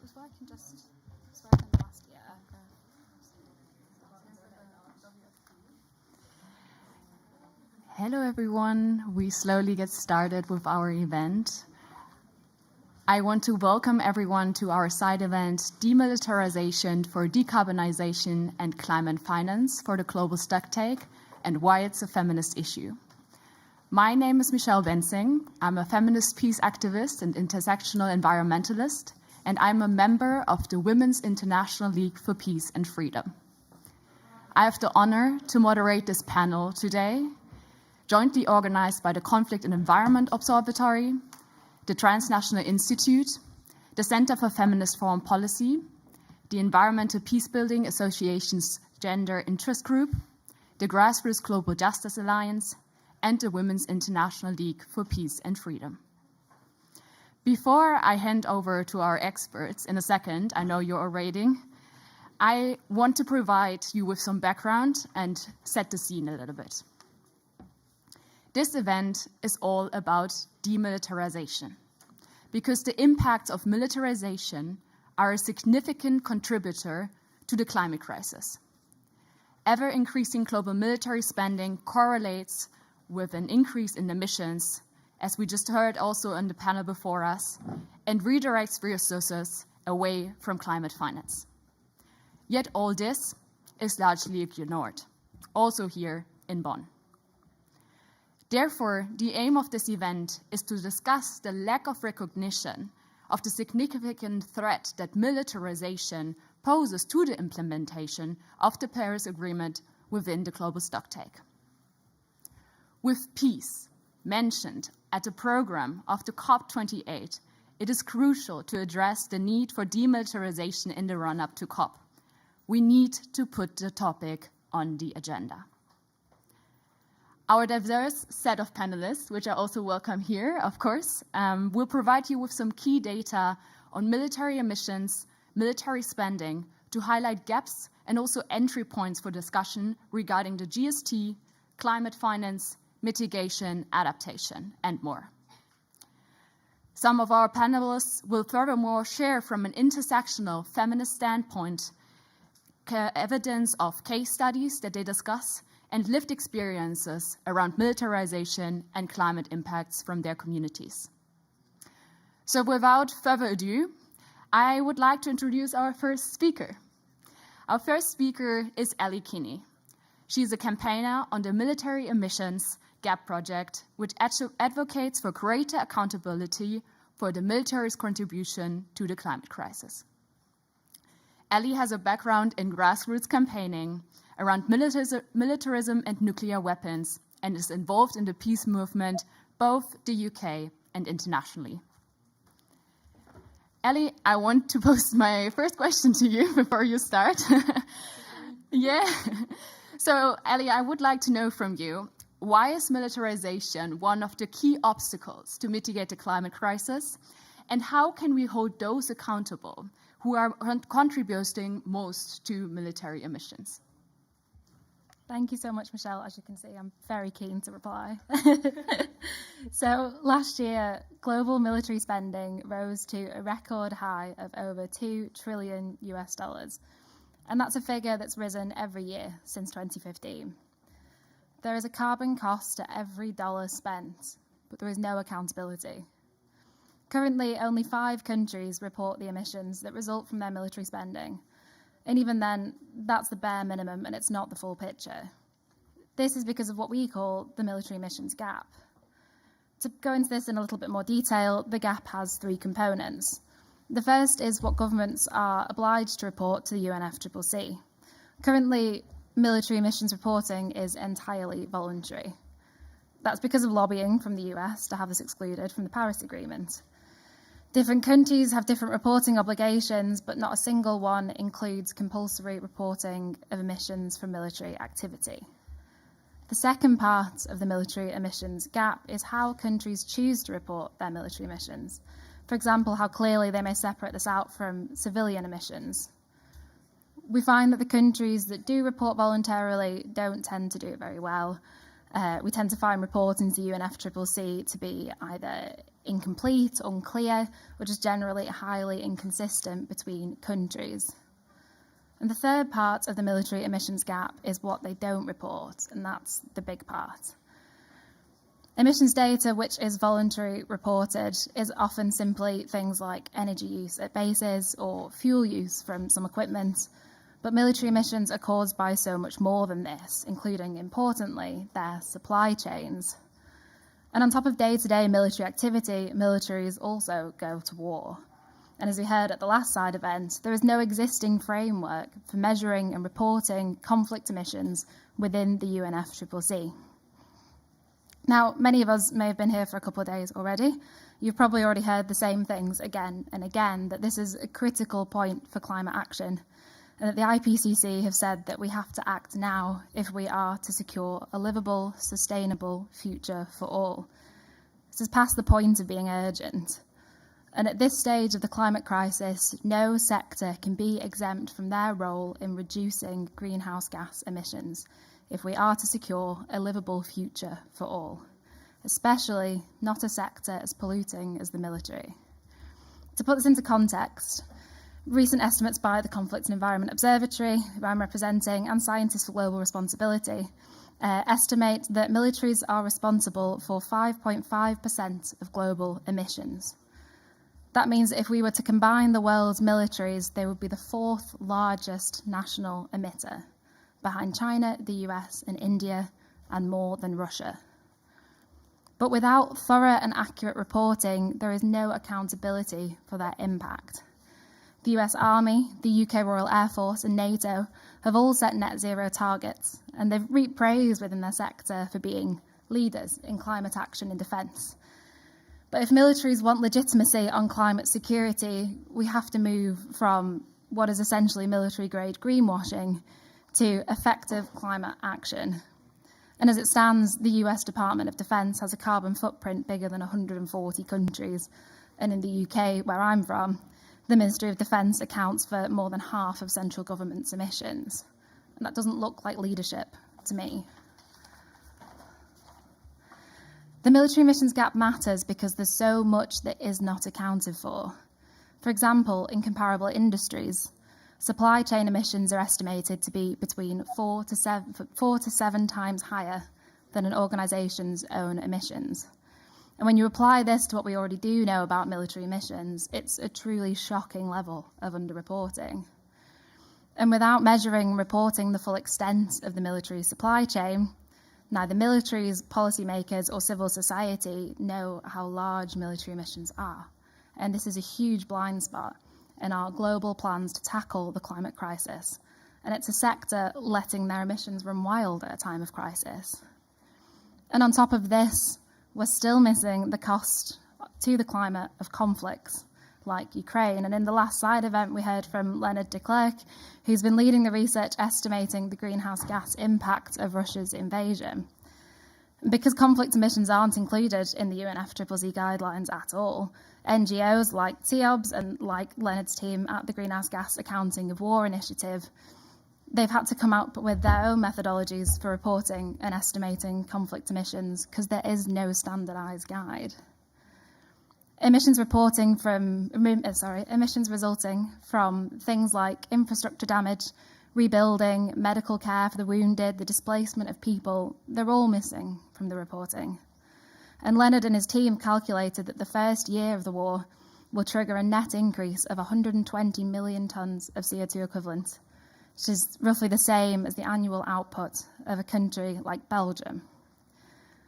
before I can just swipe in the last. Yeah. Hello everyone, we slowly get started with our event. I want to welcome everyone to our side event, Demilitarisation for Decarbonisation and Climate Finance for the Global Stocktake and Why It's a Feminist Issue. My name is Michelle Benzing. I'm a feminist peace activist and intersectional environmentalist, and I'm a member of the Women's International League for Peace and Freedom. I have the honor to moderate this panel today, jointly organized by the Conflict and Environment Observatory, the Transnational Institute, the Center for Feminist Foreign Policy, the Environmental Peacebuilding Association's Gender Interest Group, the Grassroots Global Justice Alliance, and the Women's International League for Peace and Freedom. Before I hand over to our experts in a second, I know you're all waiting, I want to provide you with some background and set the scene a little bit. This event is all about demilitarization, because the impacts of militarization are a significant contributor to the climate crisis. Ever-increasing global military spending correlates with an increase in emissions, as we just heard also on the panel before us, and redirects resources away from climate finance. Yet all this is largely ignored, also here in Bonn. Therefore, the aim of this event is to discuss the lack of recognition of the significant threat that militarization poses to the implementation of the Paris Agreement within the global stocktake. With peace mentioned at the program of the COP28, it is crucial to address the need for demilitarization in the run-up to COP. We need to put the topic on the agenda. Our diverse set of panelists, which I also welcome here, of course, will provide you with some key data on military emissions, military spending, to highlight gaps and also entry points for discussion regarding the GST, climate finance, mitigation, adaptation, and more. Some of our panelists will furthermore share from an intersectional feminist standpoint evidence of case studies that they discuss and lived experiences around militarization and climate impacts from their communities. So without further ado, I would like to introduce our first speaker. Our first speaker is Ellie Kinney. She's a campaigner on the Military Emissions Gap Project, which advocates for greater accountability for the military's contribution to the climate crisis. Ellie has a background in grassroots campaigning around militarism and nuclear weapons, and is involved in the peace movement, both the UK and internationally. Ellie, I want to pose my first question to you before you start. Yeah. So, Ellie, I would like to know from you, why is militarization one of the key obstacles to mitigate the climate crisis? And how can we hold those accountable who are contributing most to military emissions? Thank you so much, Michelle. As you can see, I'm very keen to reply. So last year, global military spending rose to a record high of over $2 trillion US. And that's a figure that's risen every year since 2015. There is a carbon cost to every dollar spent, but there is no accountability. Currently, only 5 countries report the emissions that result from their military spending. And even then, that's the bare minimum, and it's not the full picture. This is because of what we call the military emissions gap. To go into this in a little bit more detail, the gap has 3 components. The first is what governments are obliged to report to the UNFCCC. Currently, military emissions reporting is entirely voluntary. That's because of lobbying from the US to have this excluded from the Paris Agreement. Different countries have different reporting obligations, but not a single one includes compulsory reporting of emissions from military activity. The second part of the military emissions gap is how countries choose to report their military emissions. For example, how clearly they may separate this out from civilian emissions. We find that the countries that do report voluntarily don't tend to do it very well. We tend to find reporting to UNFCCC to be either incomplete, unclear, or just generally highly inconsistent between countries. And the third part of the military emissions gap is what they don't report, and that's the big part. Emissions data, which is voluntary reported, is often simply things like energy use at bases or fuel use from some equipment, but military emissions are caused by so much more than this, including, importantly, their supply chains. And on top of day-to-day military activity, militaries also go to war. And as we heard at the last side event, there is no existing framework for measuring and reporting conflict emissions within the UNFCCC. Now, many of us may have been here for a couple of days already. You've probably already heard the same things again and again, that this is a critical point for climate action, and that the IPCC have said that we have to act now if we are to secure a livable, sustainable future for all. This is past the point of being urgent. And at this stage of the climate crisis, no sector can be exempt from their role in reducing greenhouse gas emissions if we are to secure a livable future for all, especially not a sector as polluting as the military. To put this into context, recent estimates by the Conflict and Environment Observatory, who I'm representing, and Scientists for Global Responsibility, estimate that militaries are responsible for 5.5% of global emissions. That means that if we were to combine the world's militaries, they would be the fourth largest national emitter, behind China, the US, and India, and more than Russia. But without thorough and accurate reporting, there is no accountability for their impact. The US Army, the UK Royal Air Force, and NATO have all set net zero targets, and they've reaped praise within their sector for being leaders in climate action and defence. But if militaries want legitimacy on climate security, we have to move from what is essentially military-grade greenwashing to effective climate action. And as it stands, the US Department of Defence has a carbon footprint bigger than 140 countries. And in the UK, where I'm from, the Ministry of Defence accounts for more than half of central government's emissions. And that doesn't look like leadership to me. The military emissions gap matters because there's so much that is not accounted for. For example, in comparable industries, supply chain emissions are estimated to be between 4 to 7 times higher than an organisation's own emissions. And when you apply this to what we already do know about military emissions, it's a truly shocking level of underreporting. And without measuring and reporting the full extent of the military supply chain, neither militaries, policymakers, or civil society know how large military emissions are. And this is a huge blind spot in our global plans to tackle the climate crisis. And it's a sector letting their emissions run wild at a time of crisis. And on top of this, we're still missing the cost to the climate of conflicts like Ukraine. And in the last side event, we heard from Leonard de Klerk, who's been leading the research estimating the greenhouse gas impact of Russia's invasion. Because conflict emissions aren't included in the UNFCCC guidelines at all, NGOs like TEOBS and like Leonard's team at the Greenhouse Gas Accounting of War Initiative, they've had to come up with their own methodologies for reporting and estimating conflict emissions because there is no standardised guide. Emissions resulting from things like infrastructure damage, rebuilding, medical care for the wounded, the displacement of people, they're all missing from the reporting. And Leonard and his team calculated that the first year of the war will trigger a net increase of 120 million tonnes of CO2 equivalent, which is roughly the same as the annual output of a country like Belgium.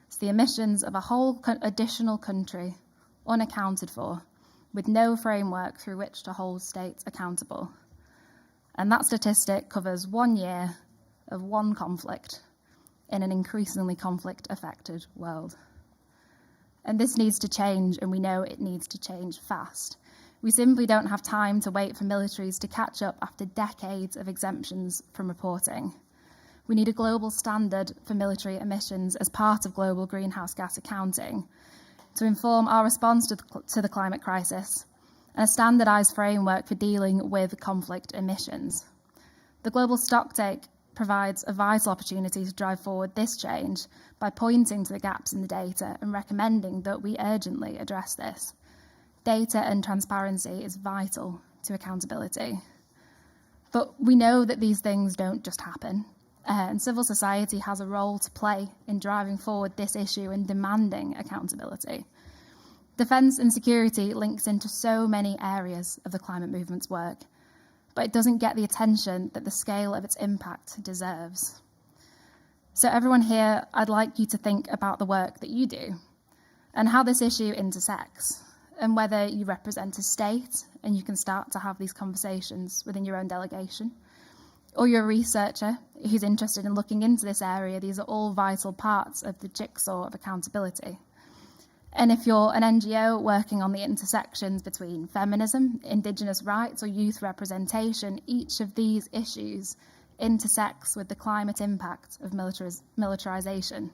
It's the emissions of a whole additional country unaccounted for, with no framework through which to hold states accountable. And that statistic covers 1 year of one conflict in an increasingly conflict-affected world. And this needs to change, and we know it needs to change fast. We simply don't have time to wait for militaries to catch up after decades of exemptions from reporting. We need a global standard for military emissions as part of global greenhouse gas accounting to inform our response to the climate crisis, and a standardised framework for dealing with conflict emissions. The global stocktake provides a vital opportunity to drive forward this change by pointing to the gaps in the data and recommending that we urgently address this. Data and transparency is vital to accountability. But we know that these things don't just happen, and civil society has a role to play in driving forward this issue and demanding accountability. Defence and security links into so many areas of the climate movement's work, but it doesn't get the attention that the scale of its impact deserves. So everyone here, I'd like you to think about the work that you do and how this issue intersects, and whether you represent a state and you can start to have these conversations within your own delegation, or you're a researcher who's interested in looking into this area. These are all vital parts of the jigsaw of accountability. And if you're an NGO working on the intersections between feminism, Indigenous rights, or youth representation, each of these issues intersects with the climate impact of militarisation.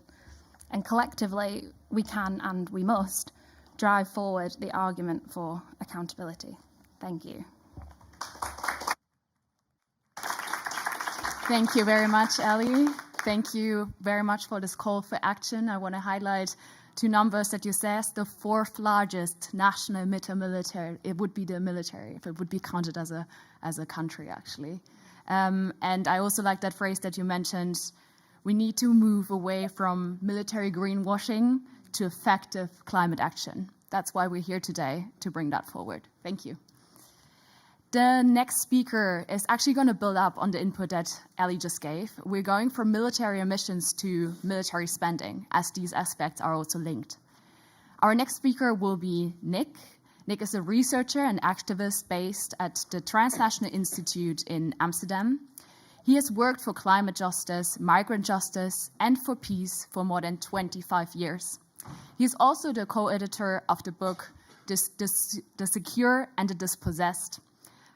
And collectively, we can and we must drive forward the argument for accountability. Thank you. Thank you very much, Ellie. Thank you very much for this call for action. I want to highlight two numbers that you said. The fourth largest national military, it would be the military, if it would be counted as a country, actually. And I also like that phrase that you mentioned. We need to move away from military greenwashing to effective climate action. That's why we're here today, to bring that forward. Thank you. The next speaker is actually going to build up on the input that Ellie just gave. We're going from military emissions to military spending, as these aspects are also linked. Our next speaker will be Nick. Nick is a researcher and activist based at the Transnational Institute in Amsterdam. He has worked for climate justice, migrant justice, and for peace for more than 25 years. He is also the co-editor of the book The Secure and the Dispossessed: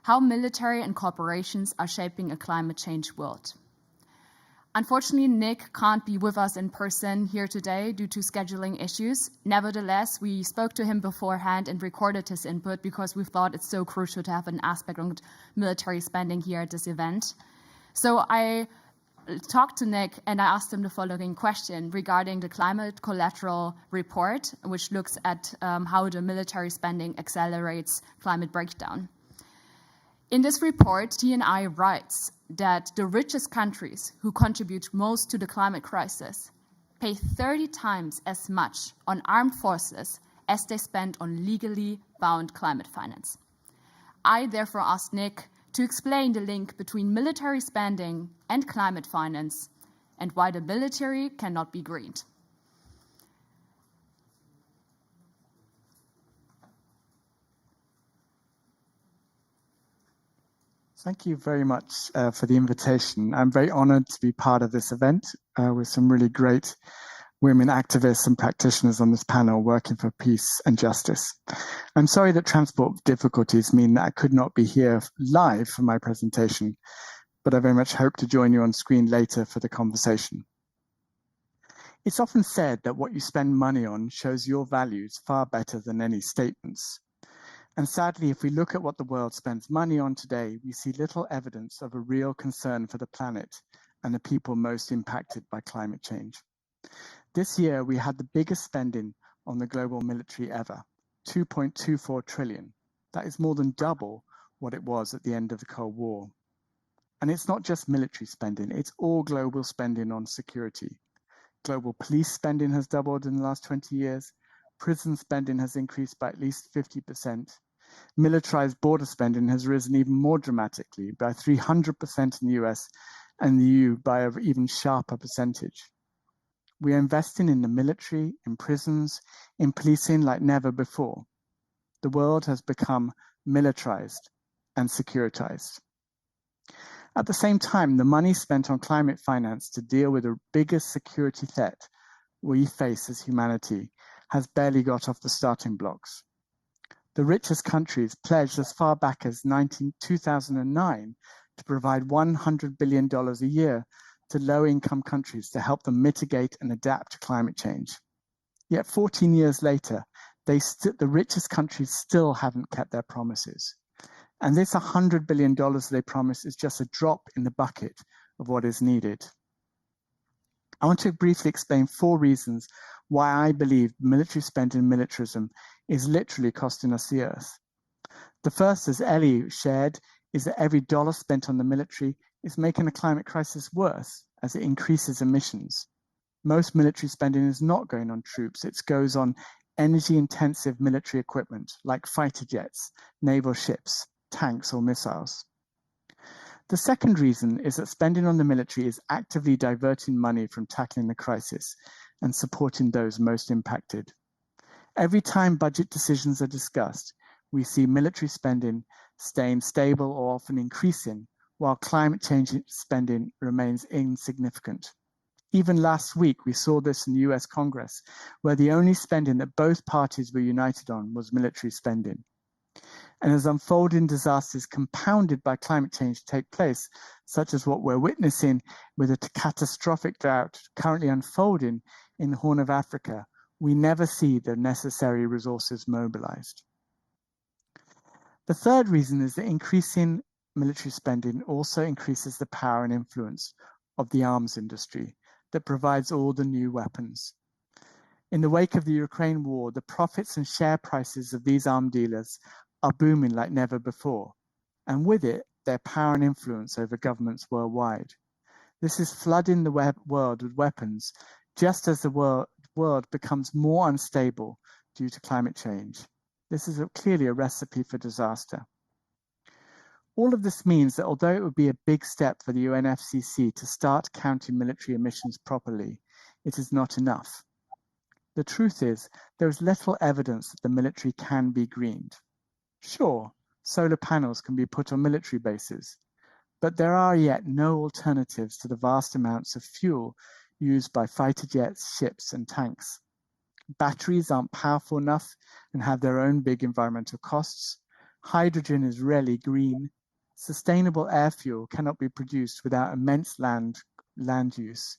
How Military and Corporations Are Shaping a Climate Change World. Unfortunately, Nick can't be with us in person here today due to scheduling issues. Nevertheless, we spoke to him beforehand and recorded his input because we thought it's so crucial to have an aspect on military spending here at this event. So I talked to Nick and I asked him the following question regarding the Climate Collateral Report, which looks at how the military spending accelerates climate breakdown. In this report, TNI writes that the richest countries who contribute most to the climate crisis pay 30 times as much on armed forces as they spend on legally bound climate finance. I therefore asked Nick to explain the link between military spending and climate finance and why the military cannot be greened. Thank you very much for the invitation. I'm very honored to be part of this event with some really great women activists and practitioners on this panel working for peace and justice. I'm sorry that transport difficulties mean that I could not be here live for my presentation, but I very much hope to join you on screen later for the conversation. It's often said that what you spend money on shows your values far better than any statements. And sadly, if we look at what the world spends money on today, we see little evidence of a real concern for the planet and the people most impacted by climate change. This year, we had the biggest spending on the global military ever, 2.24 trillion. That is more than double what it was at the end of the Cold War. And it's not just military spending, it's all global spending on security. Global police spending has doubled in the last 20 years. Prison spending has increased by at least 50%. Militarized border spending has risen even more dramatically, by 300% in the US and the EU by an even sharper percentage. We are investing in the military, in prisons, in policing like never before. The world has become militarized and securitized. At the same time, the money spent on climate finance to deal with the biggest security threat we face as humanity has barely got off the starting blocks. The richest countries pledged as far back as 2009 to provide $100 billion a year to low-income countries to help them mitigate and adapt to climate change. Yet 14 years later, the richest countries still haven't kept their promises. And this $100 billion they promised is just a drop in the bucket of what is needed. I want to briefly explain 4 reasons why I believe military spending and militarism is literally costing us the earth. The first, as Ellie shared, is that every dollar spent on the military is making the climate crisis worse as it increases emissions. Most military spending is not going on troops, it goes on energy-intensive military equipment like fighter jets, naval ships, tanks or missiles. The second reason is that spending on the military is actively diverting money from tackling the crisis and supporting those most impacted. Every time budget decisions are discussed, we see military spending staying stable or often increasing, while climate change spending remains insignificant. Even last week, we saw this in the US Congress, where the only spending that both parties were united on was military spending. And as unfolding disasters compounded by climate change take place, such as what we're witnessing with a catastrophic drought currently unfolding in the Horn of Africa, we never see the necessary resources mobilized. The third reason is that increasing military spending also increases the power and influence of the arms industry that provides all the new weapons. In the wake of the Ukraine war, the profits and share prices of these arms dealers are booming like never before, and with it, their power and influence over governments worldwide. This is flooding the world with weapons, just as the world becomes more unstable due to climate change. This is clearly a recipe for disaster. All of this means that although it would be a big step for the UNFCCC to start counting military emissions properly, it is not enough. The truth is, there is little evidence that the military can be greened. Sure, solar panels can be put on military bases, but there are yet no alternatives to the vast amounts of fuel used by fighter jets, ships, and tanks. Batteries aren't powerful enough and have their own big environmental costs. Hydrogen is rarely green. Sustainable air fuel cannot be produced without immense land use.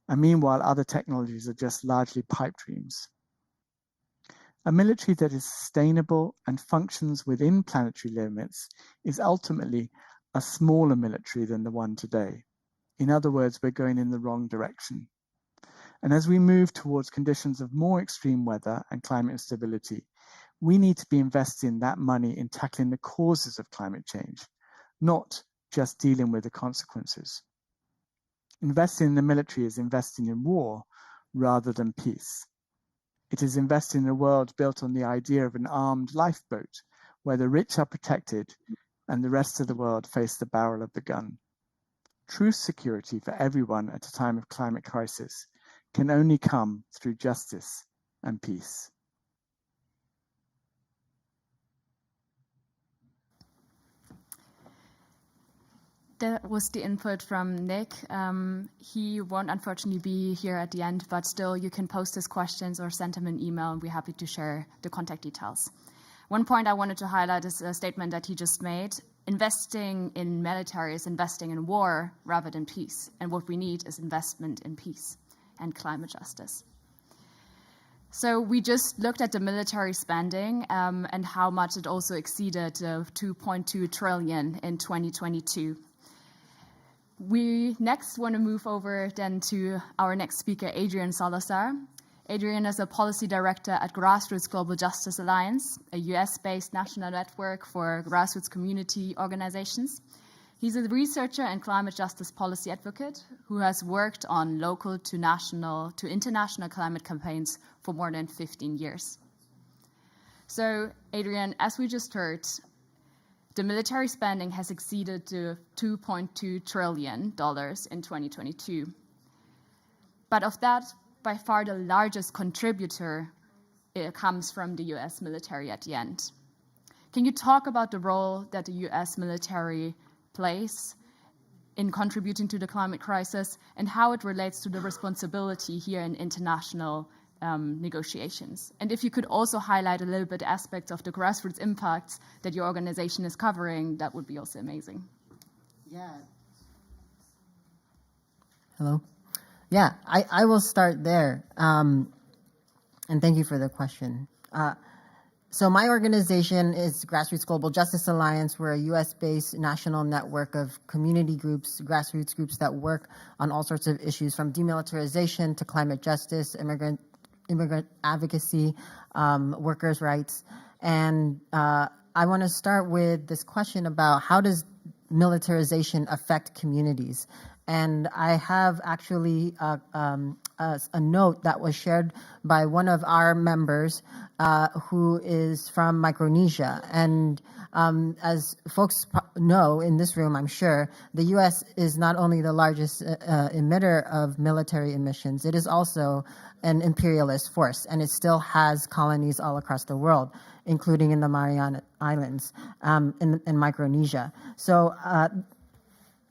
And meanwhile, other technologies are just largely pipe dreams. A military that is sustainable and functions within planetary limits is ultimately a smaller military than the one today. In other words, we're going in the wrong direction. And as we move towards conditions of more extreme weather and climate instability, we need to be investing that money in tackling the causes of climate change, not just dealing with the consequences. Investing in the military is investing in war rather than peace. It is investing in a world built on the idea of an armed lifeboat, where the rich are protected and the rest of the world face the barrel of the gun. True security for everyone at a time of climate crisis can only come through justice and peace. That was the input from Nick. He won't unfortunately be here at the end, but still you can post his questions or send him an email and we're happy to share the contact details. One point I wanted to highlight is a statement that he just made. Investing in military is investing in war rather than peace. And what we need is investment in peace and climate justice. So we just looked at the military spending and how much it also exceeded 2.2 trillion in 2022. We next want to move over then to our next speaker, Adrian Salazar. Adrian is a policy director at Grassroots Global Justice Alliance, a US-based national network for grassroots community organizations. He's a researcher and climate justice policy advocate who has worked on local to national to international climate campaigns for more than 15 years. So, Adrian, as we just heard, the military spending has exceeded to $2.2 trillion in 2022. But of that, by far the largest contributor comes from the US military at the end. Can you talk about the role that the US military plays in contributing to the climate crisis and how it relates to the responsibility here in international negotiations? And if you could also highlight a little bit aspects of the grassroots impacts that your organization is covering, that would be also amazing. Yeah. Hello. Yeah, I will start there. And thank you for the question. So my organization is Grassroots Global Justice Alliance. We're a US-based national network of community groups, grassroots groups that work on all sorts of issues from demilitarization to climate justice, immigrant advocacy, workers' rights. And I want to start with this question about how does militarization affect communities? And I have actually a note that was shared by one of our members who is from Micronesia. And as folks know in this room, I'm sure, the U.S. is not only the largest emitter of military emissions, it is also an imperialist force, and it still has colonies all across the world, including in the Mariana Islands, in Micronesia. So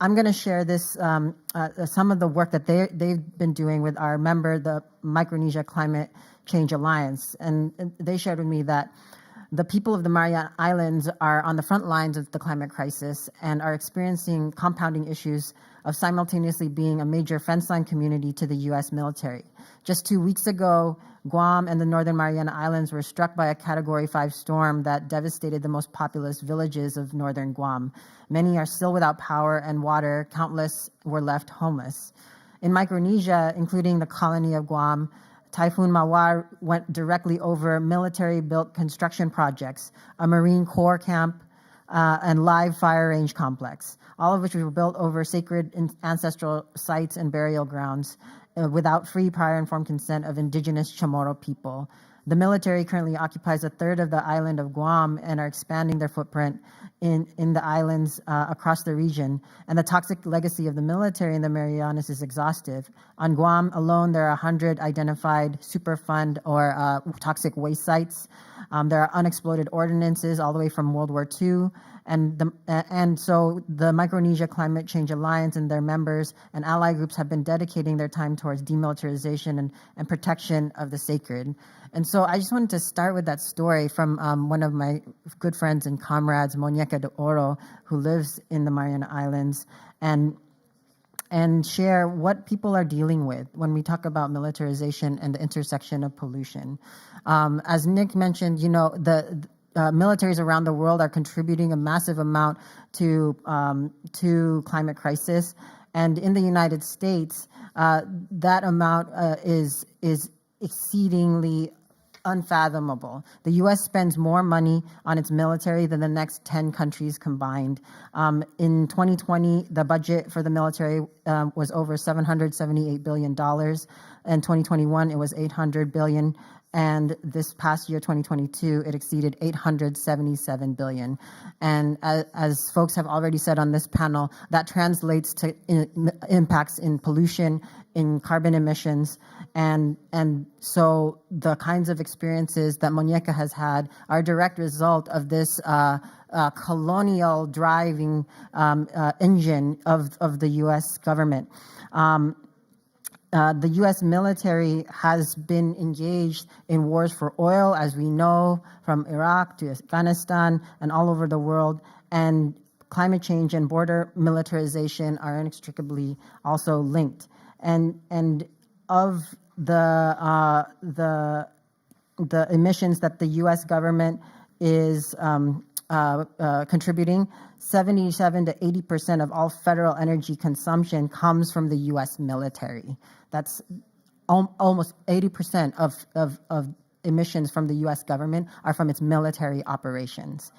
I'm going to share this, some of the work that they've been doing with our member, the Micronesia Climate Change Alliance. And they shared with me that the people of the Mariana Islands are on the front lines of the climate crisis and are experiencing compounding issues of simultaneously being a major fence line community to the U.S. military. Just 2 weeks ago, Guam and the Northern Mariana Islands were struck by a Category 5 storm that devastated the most populous villages of northern Guam. Many are still without power and water. Countless were left homeless. In Micronesia, including the colony of Guam, Typhoon Mawar went directly over military-built construction projects, a Marine Corps camp, and live fire range complex, all of which were built over sacred ancestral sites and burial grounds without free, prior, informed consent of indigenous Chamorro people. The military currently occupies a third of the island of Guam and are expanding their footprint in the islands across the region. And the toxic legacy of the military in the Marianas is exhaustive. On Guam alone, there are 100 identified Superfund or toxic waste sites. There are unexploded ordinances all the way from World War II. And so the Micronesia Climate Change Alliance and their members and ally groups have been dedicating their time towards demilitarization and protection of the sacred. And so I just wanted to start with that story from one of my good friends and comrades, Muñeca de Oro, who lives in the Mariana Islands, and share what people are dealing with when we talk about militarization and the intersection of pollution. As Nick mentioned, you know, the militaries around the world are contributing a massive amount to climate crisis, and in the United States, that amount is exceedingly unfathomable. The U.S. spends more money on its military than the next 10 countries combined. In 2020, the budget for the military was over $778 billion. In 2021, it was $800 billion. And this past year, 2022, it exceeded $877 billion. And as folks have already said on this panel, that translates to impacts in pollution, in carbon emissions. And so the kinds of experiences that Muñeca has had are a direct result of this colonial driving engine of the U.S. government. The U.S. military has been engaged in wars for oil, as we know, from Iraq to Afghanistan and all over the world. And climate change and border militarization are inextricably also linked. And of the emissions that the U.S. government is contributing, 77 to 80% of all federal energy consumption comes from the U.S. military. That's almost 80% of emissions from the U.S. government are from its military operations.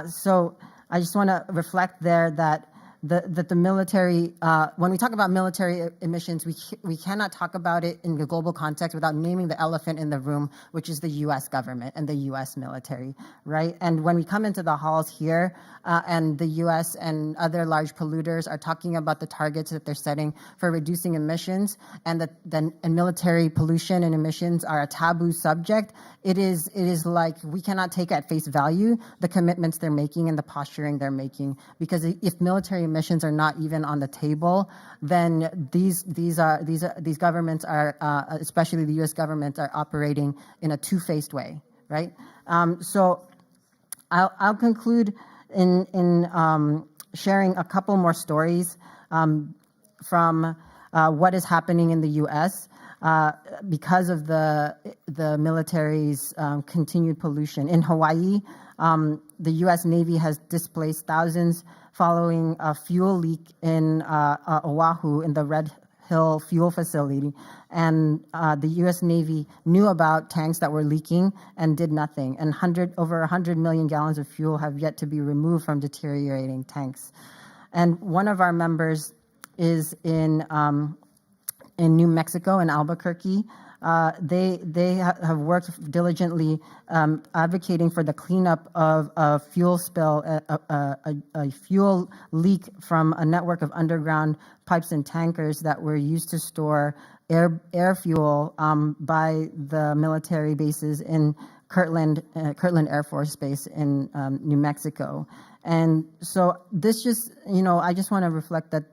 So I just want to reflect there that the military, when we talk about military emissions, we cannot talk about it in the global context without naming the elephant in the room, which is the U.S. government and the U.S. military, right? And when we come into the halls here, and the U.S. and other large polluters are talking about the targets that they're setting for reducing emissions, and military pollution and emissions are a taboo subject, it is like we cannot take at face value the commitments they're making and the posturing they're making, because if military emissions are not even on the table, then these governments are, especially the U.S. government, are operating in a two-faced way, right? So I'll conclude in sharing a couple more stories from what is happening in the U.S. Because of the military's continued pollution. In Hawaii, the U.S. Navy has displaced thousands following a fuel leak in Oahu in the Red Hill fuel facility, and the U.S. Navy knew about tanks that were leaking and did nothing. And over 100 million gallons of fuel have yet to be removed from deteriorating tanks. And one of our members is in New Mexico, in Albuquerque. They have worked diligently advocating for the cleanup of a fuel spill, a fuel leak from a network of underground pipes and tankers that were used to store air fuel by the military bases in Kirtland Air Force Base in New Mexico. And so this just, I just want to reflect that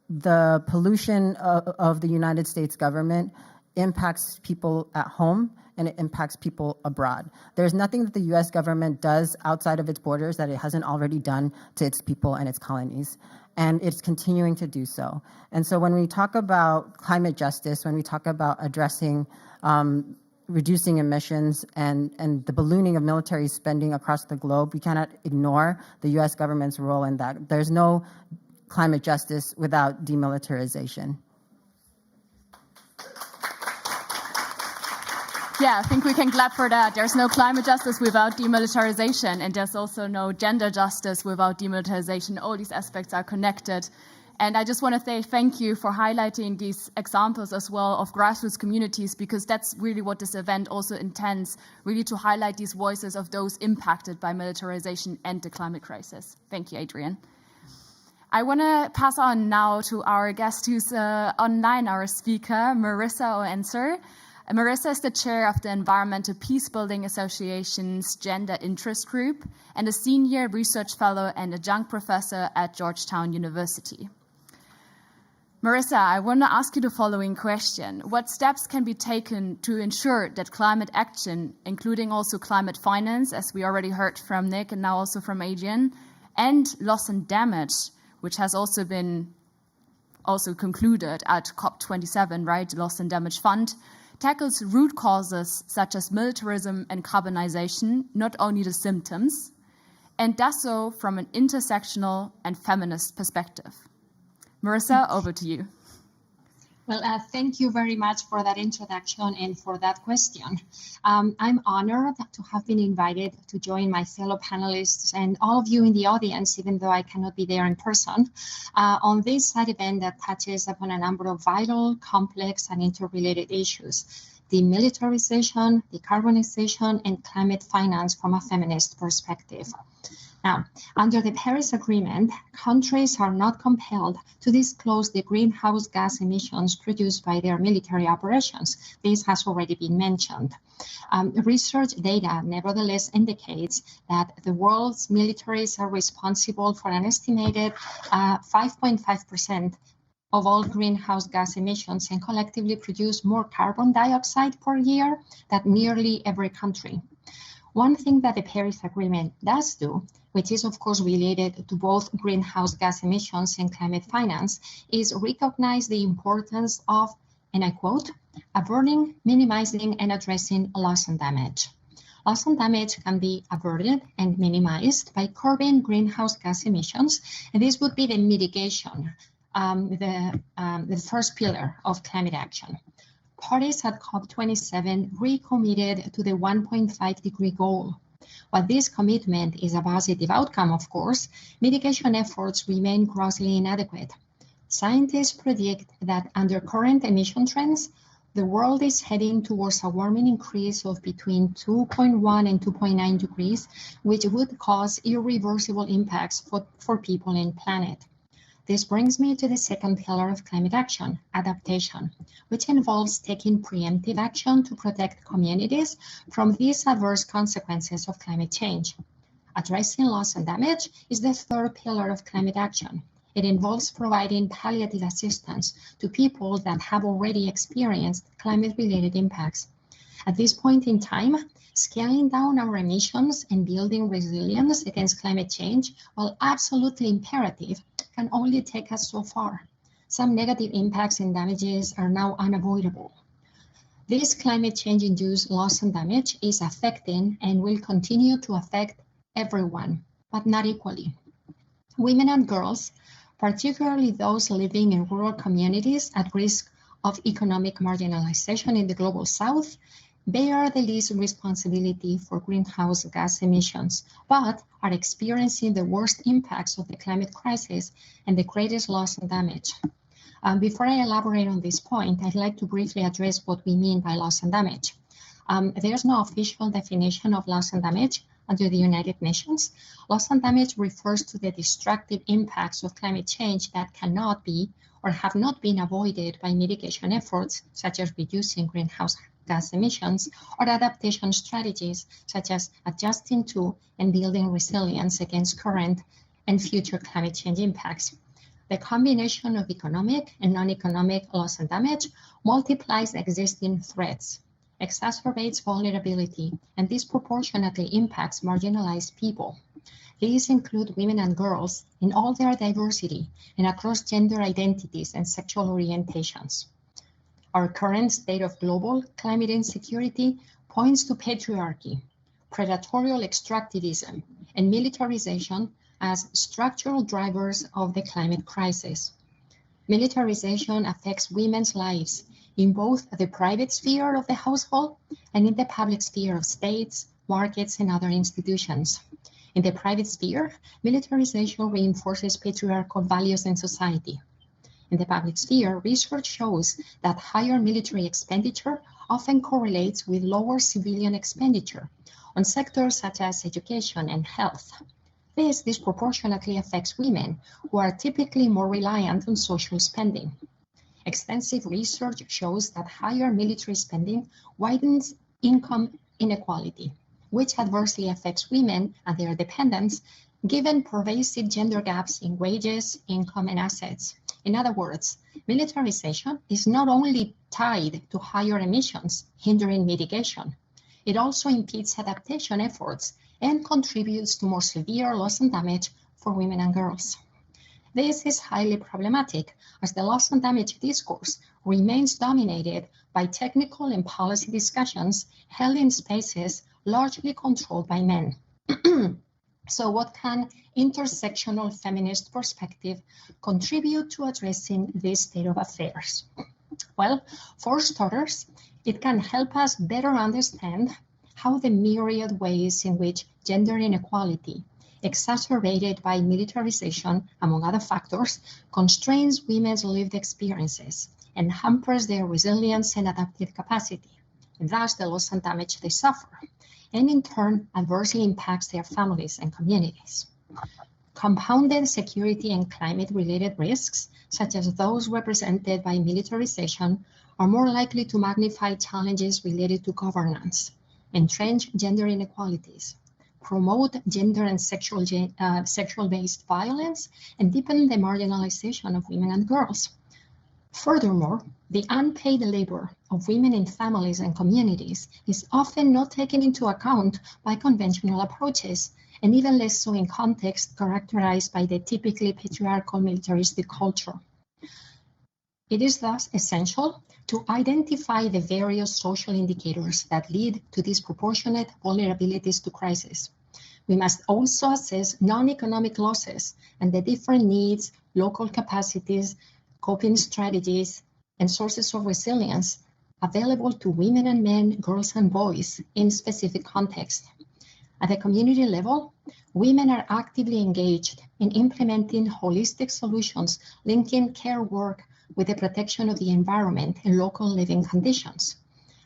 the pollution of the United States government impacts people at home and it impacts people abroad. There's nothing that the U.S. government does outside of its borders that it hasn't already done to its people and its colonies. And it's continuing to do so. And so when we talk about climate justice, when we talk about addressing reducing emissions and the ballooning of military spending across the globe, we cannot ignore the U.S. government's role in that. There's no climate justice without demilitarization. Yeah, I think we can clap for that. There's no climate justice without demilitarization, and there's also no gender justice without demilitarization. All these aspects are connected. And I just want to say thank you for highlighting these examples as well of grassroots communities, because that's really what this event also intends, really to highlight these voices of those impacted by militarization and the climate crisis. Thank you, Adrian. I want to pass on now to our guest who's online, our speaker, Marisa or Ensor. Marisa is the chair of the Environmental Peacebuilding Association's Gender Interest Group and a senior research fellow and adjunct professor at Georgetown University. Marisa, I want to ask you the following question. What steps can be taken to ensure that climate action, including also climate finance, as we already heard from Nick and now also from Adrian, and loss and damage, which has also been concluded at COP27, right, Loss and Damage Fund, tackles root causes such as militarism and carbonization, not only the symptoms, and does so from an intersectional and feminist perspective. Marisa, over to you. Well, thank you very much for that introduction and for that question. I'm honored to have been invited to join my fellow panelists and all of you in the audience, even though I cannot be there in person, on this side event that touches upon a number of vital, complex, and interrelated issues: demilitarization, decarbonisation, and climate finance from a feminist perspective. Now, under the Paris Agreement, countries are not compelled to disclose the greenhouse gas emissions produced by their military operations. This has already been mentioned. Research data nevertheless indicates that the world's militaries are responsible for an estimated 5.5% of all greenhouse gas emissions and collectively produce more carbon dioxide per year than nearly every country. One thing that the Paris Agreement does do, which is of course related to both greenhouse gas emissions and climate finance, is recognize the importance of, and I quote, averting, minimizing, and addressing loss and damage. Loss and damage can be averted and minimized by curbing greenhouse gas emissions, and this would be the mitigation, the first pillar of climate action. Parties at COP27 recommitted to the 1.5 degree goal. While this commitment is a positive outcome, of course, mitigation efforts remain grossly inadequate. Scientists predict that under current emission trends, the world is heading towards a warming increase of between 2.1 and 2.9 degrees, which would cause irreversible impacts for people and planet. This brings me to the second pillar of climate action, adaptation, which involves taking preemptive action to protect communities from these adverse consequences of climate change. Addressing loss and damage is the third pillar of climate action. It involves providing palliative assistance to people that have already experienced climate-related impacts. At this point in time, scaling down our emissions and building resilience against climate change, while absolutely imperative, can only take us so far. some negative impacts and damages are now unavoidable. This climate change-induced loss and damage is affecting and will continue to affect everyone, but not equally. Women and girls, particularly those living in rural communities at risk of economic marginalization in the global south, bear the least responsibility for greenhouse gas emissions, but are experiencing the worst impacts of the climate crisis and the greatest loss and damage. Before I elaborate on this point, I'd like to briefly address what we mean by loss and damage. There's no official definition of loss and damage under the United Nations. Loss and damage refers to the destructive impacts of climate change that cannot be or have not been avoided by mitigation efforts, such as reducing greenhouse gas emissions, or adaptation strategies, such as adjusting to and building resilience against current and future climate change impacts. The combination of economic and non-economic loss and damage multiplies existing threats, exacerbates vulnerability, and disproportionately impacts marginalized people. These include women and girls in all their diversity and across gender identities and sexual orientations. Our current state of global climate insecurity points to patriarchy, predatorial extractivism, and militarization as structural drivers of the climate crisis. Militarization affects women's lives in both the private sphere of the household and in the public sphere of states, markets, and other institutions. In the private sphere, militarization reinforces patriarchal values in society. In the public sphere, research shows that higher military expenditure often correlates with lower civilian expenditure on sectors such as education and health. This disproportionately affects women, who are typically more reliant on social spending. Extensive research shows that higher military spending widens income inequality, which adversely affects women and their dependents, given pervasive gender gaps in wages, income, and assets. In other words, militarization is not only tied to higher emissions, hindering mitigation, it also impedes adaptation efforts and contributes to more severe loss and damage for women and girls. This is highly problematic, as the loss and damage discourse remains dominated by technical and policy discussions held in spaces largely controlled by men. So what can intersectional feminist perspective contribute to addressing this state of affairs? Well, for starters, it can help us better understand how the myriad ways in which gender inequality, exacerbated by militarization, among other factors, constrains women's lived experiences and hampers their resilience and adaptive capacity, and thus the loss and damage they suffer, and in turn adversely impacts their families and communities. Compounded security and climate-related risks, such as those represented by militarization, are more likely to magnify challenges related to governance, entrench gender inequalities, promote gender and sexual-based violence, and deepen the marginalization of women and girls. Furthermore, the unpaid labor of women in families and communities is often not taken into account by conventional approaches, and even less so in contexts characterized by the typically patriarchal militaristic culture. It is thus essential to identify the various social indicators that lead to disproportionate vulnerabilities to crisis. We must also assess non-economic losses and the different needs, local capacities, coping strategies, and sources of resilience available to women and men, girls and boys in specific contexts. At the community level, women are actively engaged in implementing holistic solutions linking care work with the protection of the environment and local living conditions.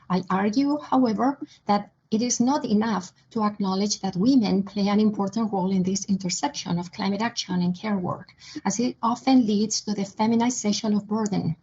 I argue, however, that it is not enough to acknowledge that women play an important role in this intersection of climate action and care work, as it often leads to the feminization of burden.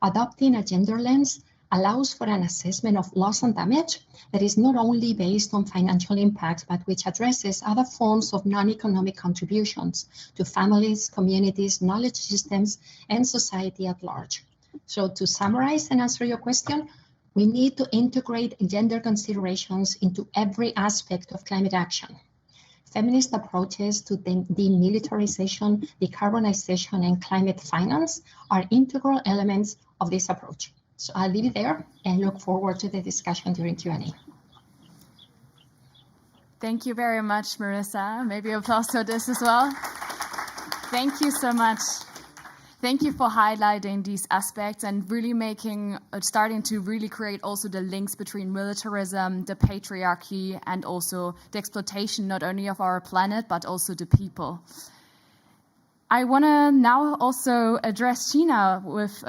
Adopting a gender lens allows for an assessment of loss and damage that is not only based on financial impacts, but which addresses other forms of non-economic contributions to families, communities, knowledge systems, and society at large. So to summarize and answer your question, we need to integrate gender considerations into every aspect of climate action. feminist approaches to demilitarisation, decarbonisation, and climate finance are integral elements of this approach. So I'll leave it there and look forward to the discussion during Q&A. Thank you very much, Marisa. Maybe applause for this as well. Thank you so much. Thank you for highlighting these aspects and really starting to really create also the links between militarism, the patriarchy, and also the exploitation not only of our planet, but also the people. I want to now also address Sheena with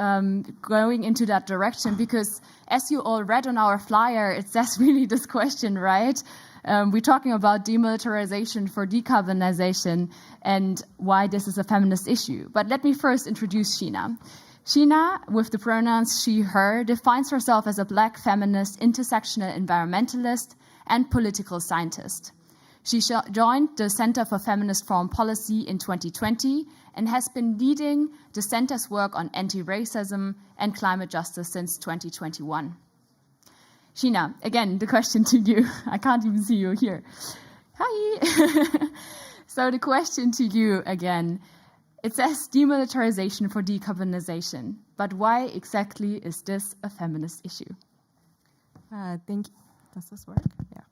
going into that direction, because as you all read on our flyer, it says really this question, right? We're talking about demilitarization for decarbonisation and why this is a feminist issue. But let me first introduce Sheena. Sheena, with the pronouns she, her, defines herself as a Black feminist, intersectional environmentalist, and political scientist. She joined the Center for Feminist Foreign Policy in 2020 and has been leading the center's work on anti-racism and climate justice since 2021. Sheena, again, the question to you. I can't even see you here. Hi. So the question to you again, it says demilitarization for decarbonisation, but why exactly is this a feminist issue? Thank you. Does this work? Yeah.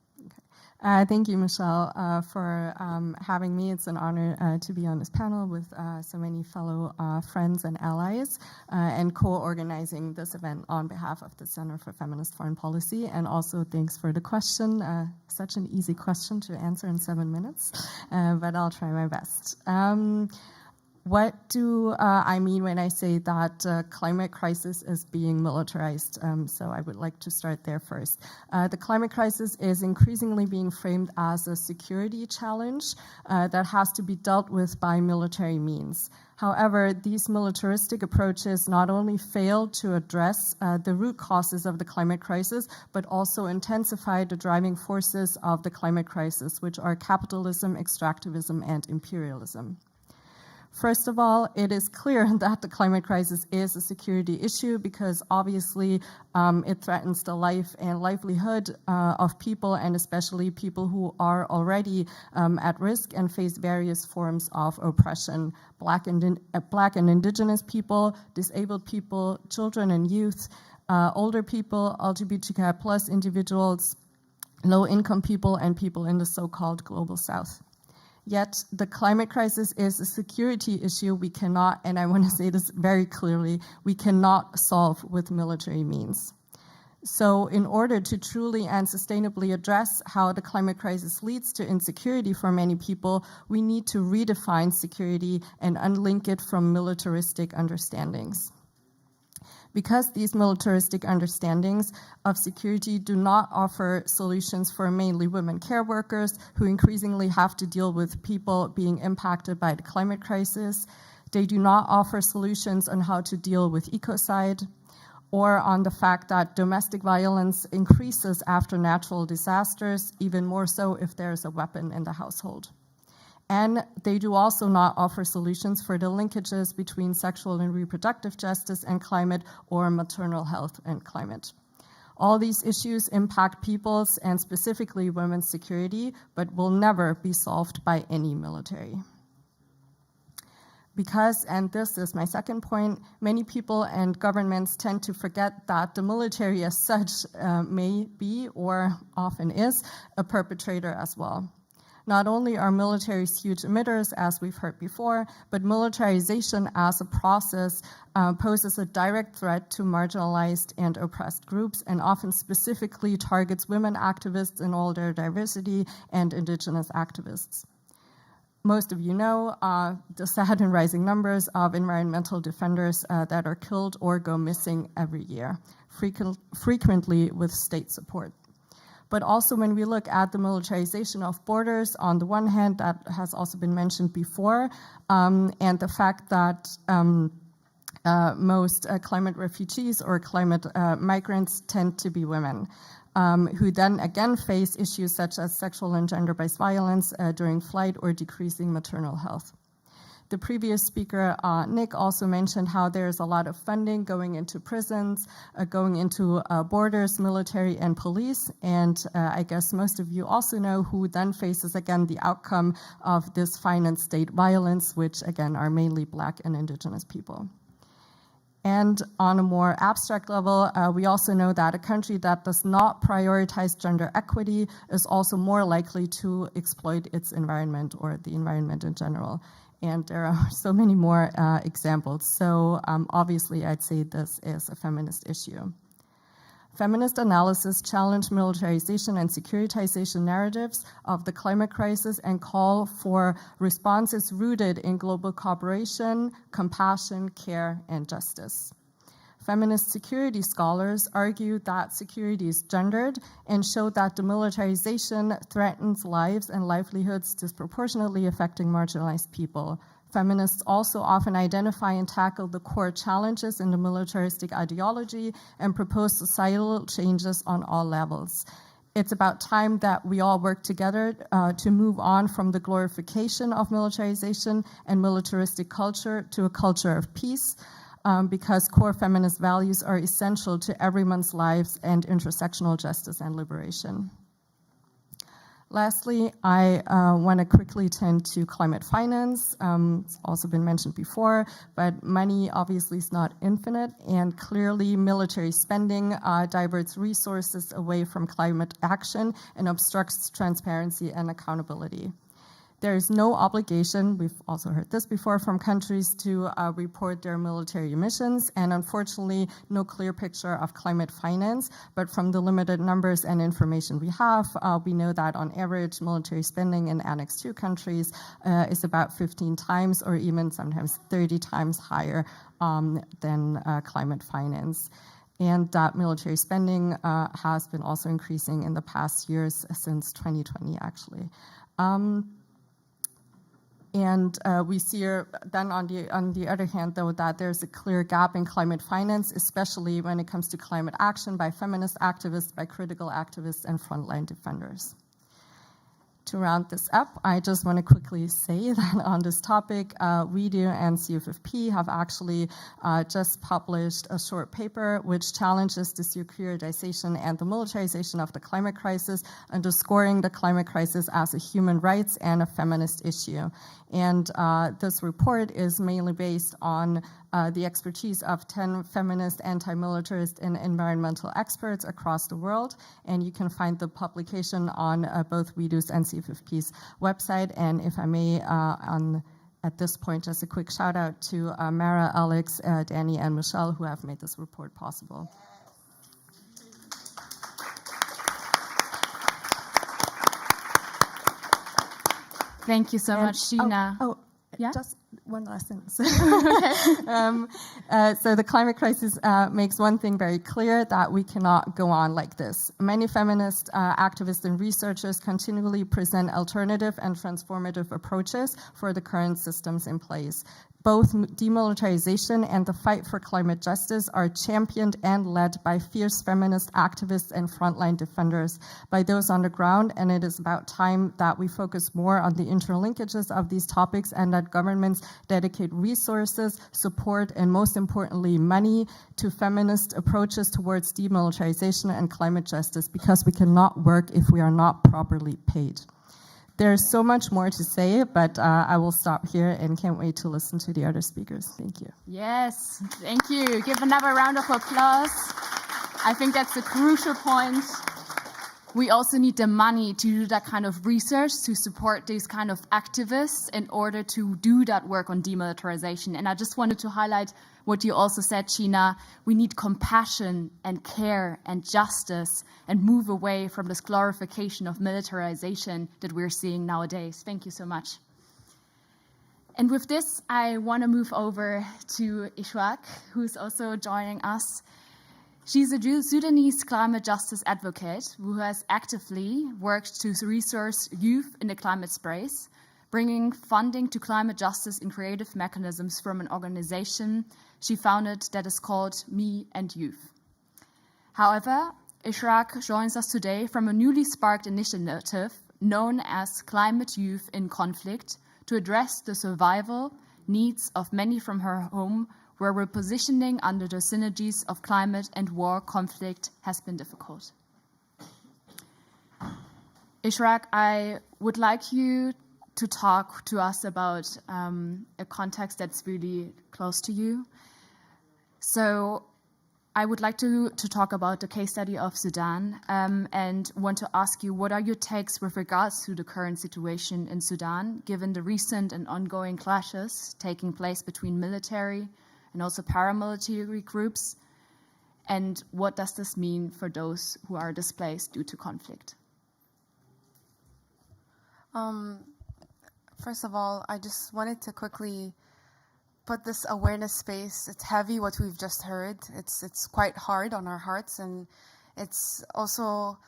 Thank you, Michelle, for having me. It's an honor to be on this panel with so many fellow friends and allies and co-organizing this event on behalf of the Center for Feminist Foreign Policy. And also thanks for the question. Such an easy question to answer in 7 minutes, but I'll try my best. What do I mean when I say that climate crisis is being militarized? So I would like to start there first. The climate crisis is increasingly being framed as a security challenge that has to be dealt with by military means. However, these militaristic approaches not only fail to address the root causes of the climate crisis, but also intensify the driving forces of the climate crisis, which are capitalism, extractivism, and imperialism. First of all, it is clear that the climate crisis is a security issue because obviously it threatens the life and livelihood of people, and especially people who are already at risk and face various forms of oppression. Black and indigenous people, disabled people, children and youth, older people, LGBTQI plus individuals, low-income people, and people in the so-called global south. Yet the climate crisis is a security issue we cannot, and I want to say this very clearly, we cannot solve with military means. So in order to truly and sustainably address how the climate crisis leads to insecurity for many people, we need to redefine security and unlink it from militaristic understandings. Because these militaristic understandings of security do not offer solutions for mainly women care workers who increasingly have to deal with people being impacted by the climate crisis, they do not offer solutions on how to deal with ecocide, or on the fact that domestic violence increases after natural disasters, even more so if there's a weapon in the household. And they do also not offer solutions for the linkages between sexual and reproductive justice and climate, or maternal health and climate. All these issues impact people's and specifically women's security, but will never be solved by any military. Because, and this is my second point, many people and governments tend to forget that the military as such may be, or often is, a perpetrator as well. Not only are militaries huge emitters, as we've heard before, but militarization as a process poses a direct threat to marginalized and oppressed groups, and often specifically targets women activists in all their diversity and indigenous activists. Most of you know the sad and rising numbers of environmental defenders that are killed or go missing every year, frequently with state support. But also when we look at the militarization of borders, on the one hand, that has also been mentioned before, and the fact that most climate refugees or climate migrants tend to be women, who then again face issues such as sexual and gender-based violence during flight or decreasing maternal health. The previous speaker, Nick, also mentioned how there's a lot of funding going into prisons, going into borders, military and police. And I guess most of you also know who then faces, again, the outcome of this financed state violence, which, again, are mainly Black and Indigenous people. And on a more abstract level, we also know that a country that does not prioritize gender equity is also more likely to exploit its environment or the environment in general. And there are so many more examples. So obviously, I'd say this is a feminist issue. Feminist analysis challenge militarization and securitization narratives of the climate crisis and call for responses rooted in global cooperation, compassion, care, and justice. Feminist security scholars argue that security is gendered and show that demilitarization threatens lives and livelihoods disproportionately affecting marginalized people. Feminists also often identify and tackle the core challenges in the militaristic ideology and propose societal changes on all levels. It's about time that we all work together to move on from the glorification of militarization and militaristic culture to a culture of peace, because core feminist values are essential to everyone's lives and intersectional justice and liberation. Lastly, I want to quickly turn to climate finance. It's also been mentioned before, but money obviously is not infinite, and clearly military spending diverts resources away from climate action and obstructs transparency and accountability. There is no obligation, we've also heard this before, from countries to report their military emissions, and unfortunately, no clear picture of climate finance. But from the limited numbers and information we have, we know that on average, military spending in Annex II countries is about 15 times or even sometimes 30 times higher than climate finance. And that military spending has been also increasing in the past years since 2020, actually. And we see then on the other hand, though, that there's a clear gap in climate finance, especially when it comes to climate action by feminist activists, by critical activists, and frontline defenders. To round this up, I just want to quickly say that on this topic, WIDU and CFFP have actually just published a short paper which challenges the securitization and the militarization of the climate crisis, underscoring the climate crisis as a human rights and a feminist issue. And this report is mainly based on the expertise of 10 feminist, anti-militarist, and environmental experts across the world. And you can find the publication on both WIDU's and CFFP's website. And if I may, at this point, just a quick shout out to Mara, Alex, Danny, and Michelle, who have made this report possible. Thank you so much, Sheena. Yeah? Just one last sentence. So the climate crisis makes one thing very clear, that we cannot go on like this. Many feminist activists and researchers continually present alternative and transformative approaches for the current systems in place. Both demilitarization and the fight for climate justice are championed and led by fierce feminist activists and frontline defenders, by those on the ground, and it is about time that we focus more on the interlinkages of these topics and that governments dedicate resources, support, and most importantly, money to feminist approaches towards demilitarization and climate justice, because we cannot work if we are not properly paid. There's so much more to say, but I will stop here and can't wait to listen to the other speakers. Thank you. Yes, thank you. Give another round of applause. I think that's a crucial point. We also need the money to do that kind of research, to support these kind of activists in order to do that work on demilitarization. And I just wanted to highlight what you also said, Sheena. We need compassion and care and justice and move away from this glorification of militarization that we're seeing nowadays. Thank you so much. And with this, I want to move over to Edwick, who's also joining us. She's a Sudanese climate justice advocate who has actively worked to resource youth in the climate space, bringing funding to climate justice in creative mechanisms from an organization she founded that is called Me and Youth. However, Edwick joins us today from a newly sparked initiative known as Climate Youth in Conflict to address the survival, needs of many from her home, where repositioning under the synergies of climate and war conflict has been difficult. Ishraq, I would like you to talk to us about a context that's really close to you. So I would like to talk about the case study of Sudan and want to ask you, what are your takes with regards to the current situation in Sudan, given the recent and ongoing clashes taking place between military and also paramilitary groups? And what does this mean for those who are displaced due to conflict? First of all, I just wanted to quickly put this awareness space. It's heavy what we've just heard. It's quite hard on our hearts, and it's also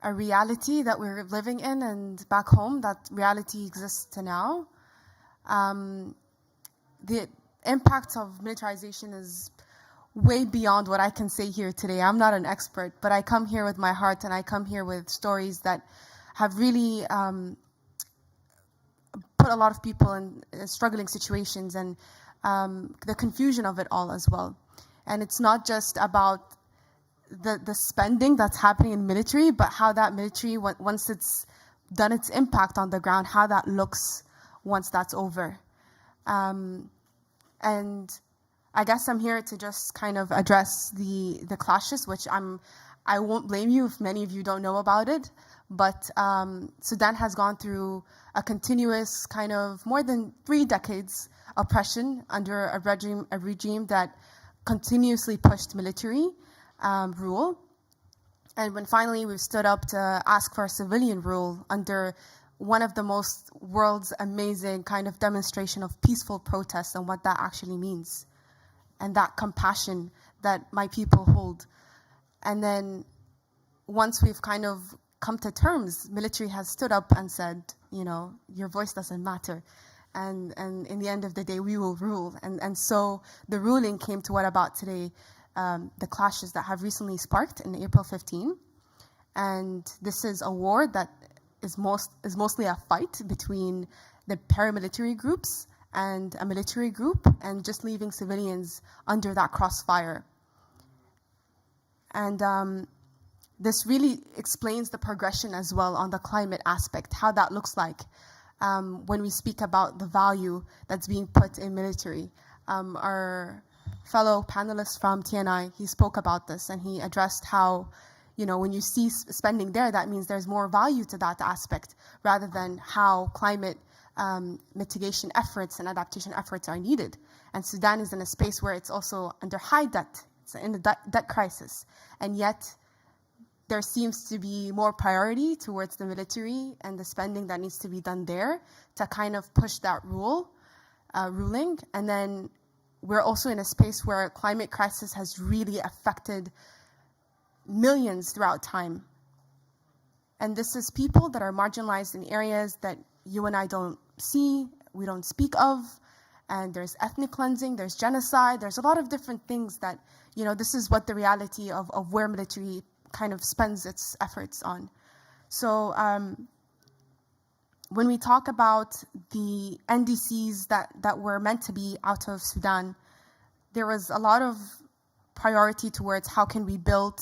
a reality that we're living in, and back home that reality exists to now. The impact of militarization is way beyond what I can say here today. I'm not an expert, but I come here with my heart, and I come here with stories that have really put a lot of people in struggling situations, and the confusion of it all as well. And it's not just about the spending that's happening in military, but how that military, once it's done its impact on the ground, how that looks once that's over. And I guess I'm here to just kind of address the clashes, which I won't blame you if many of you don't know about it. But Sudan has gone through a continuous kind of more than 3 decades oppression under a regime that continuously pushed military rule. And when finally we stood up to ask for civilian rule under one of the most world's amazing kind of demonstration of peaceful protest and what that actually means, and that compassion that my people hold. And then once we've kind of come to terms, military has stood up and said, you know, your voice doesn't matter. And in the end of the day, we will rule. And so the ruling came to what about today, the clashes that have recently sparked in April 15. And this is a war that is mostly a fight between the paramilitary groups and a military group, and just leaving civilians under that crossfire. And this really explains the progression as well on the climate aspect, how that looks like when we speak about the value that's being put in military. Our fellow panelist from TNI, he spoke about this, and he addressed how, you know, when you see spending there, that means there's more value to that aspect, rather than how climate mitigation efforts and adaptation efforts are needed. And Sudan is in a space where it's also under high debt. It's in the debt crisis. And yet there seems to be more priority towards the military and the spending that needs to be done there to kind of push that ruling. And then we're also in a space where climate crisis has really affected millions throughout time. And this is people that are marginalized in areas that you and I don't see, we don't speak of. And there's ethnic cleansing, there's genocide, there's a lot of different things that, you know, this is what the reality of where military kind of spends its efforts on. So when we talk about the NDCs that were meant to be out of Sudan, there was a lot of priority towards how can we build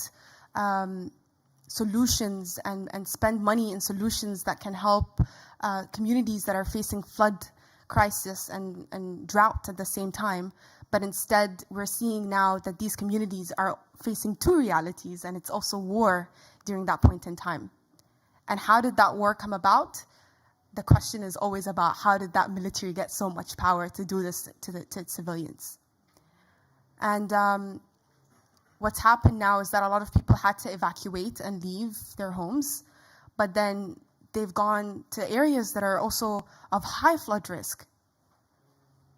solutions and spend money in solutions that can help communities that are facing flood crisis and drought at the same time. But instead, we're seeing now that these communities are facing 2 realities, and it's also war during that point in time. And how did that war come about? The question is always about how did that military get so much power to do this to civilians? And what's happened now is that a lot of people had to evacuate and leave their homes, but then they've gone to areas that are also of high flood risk.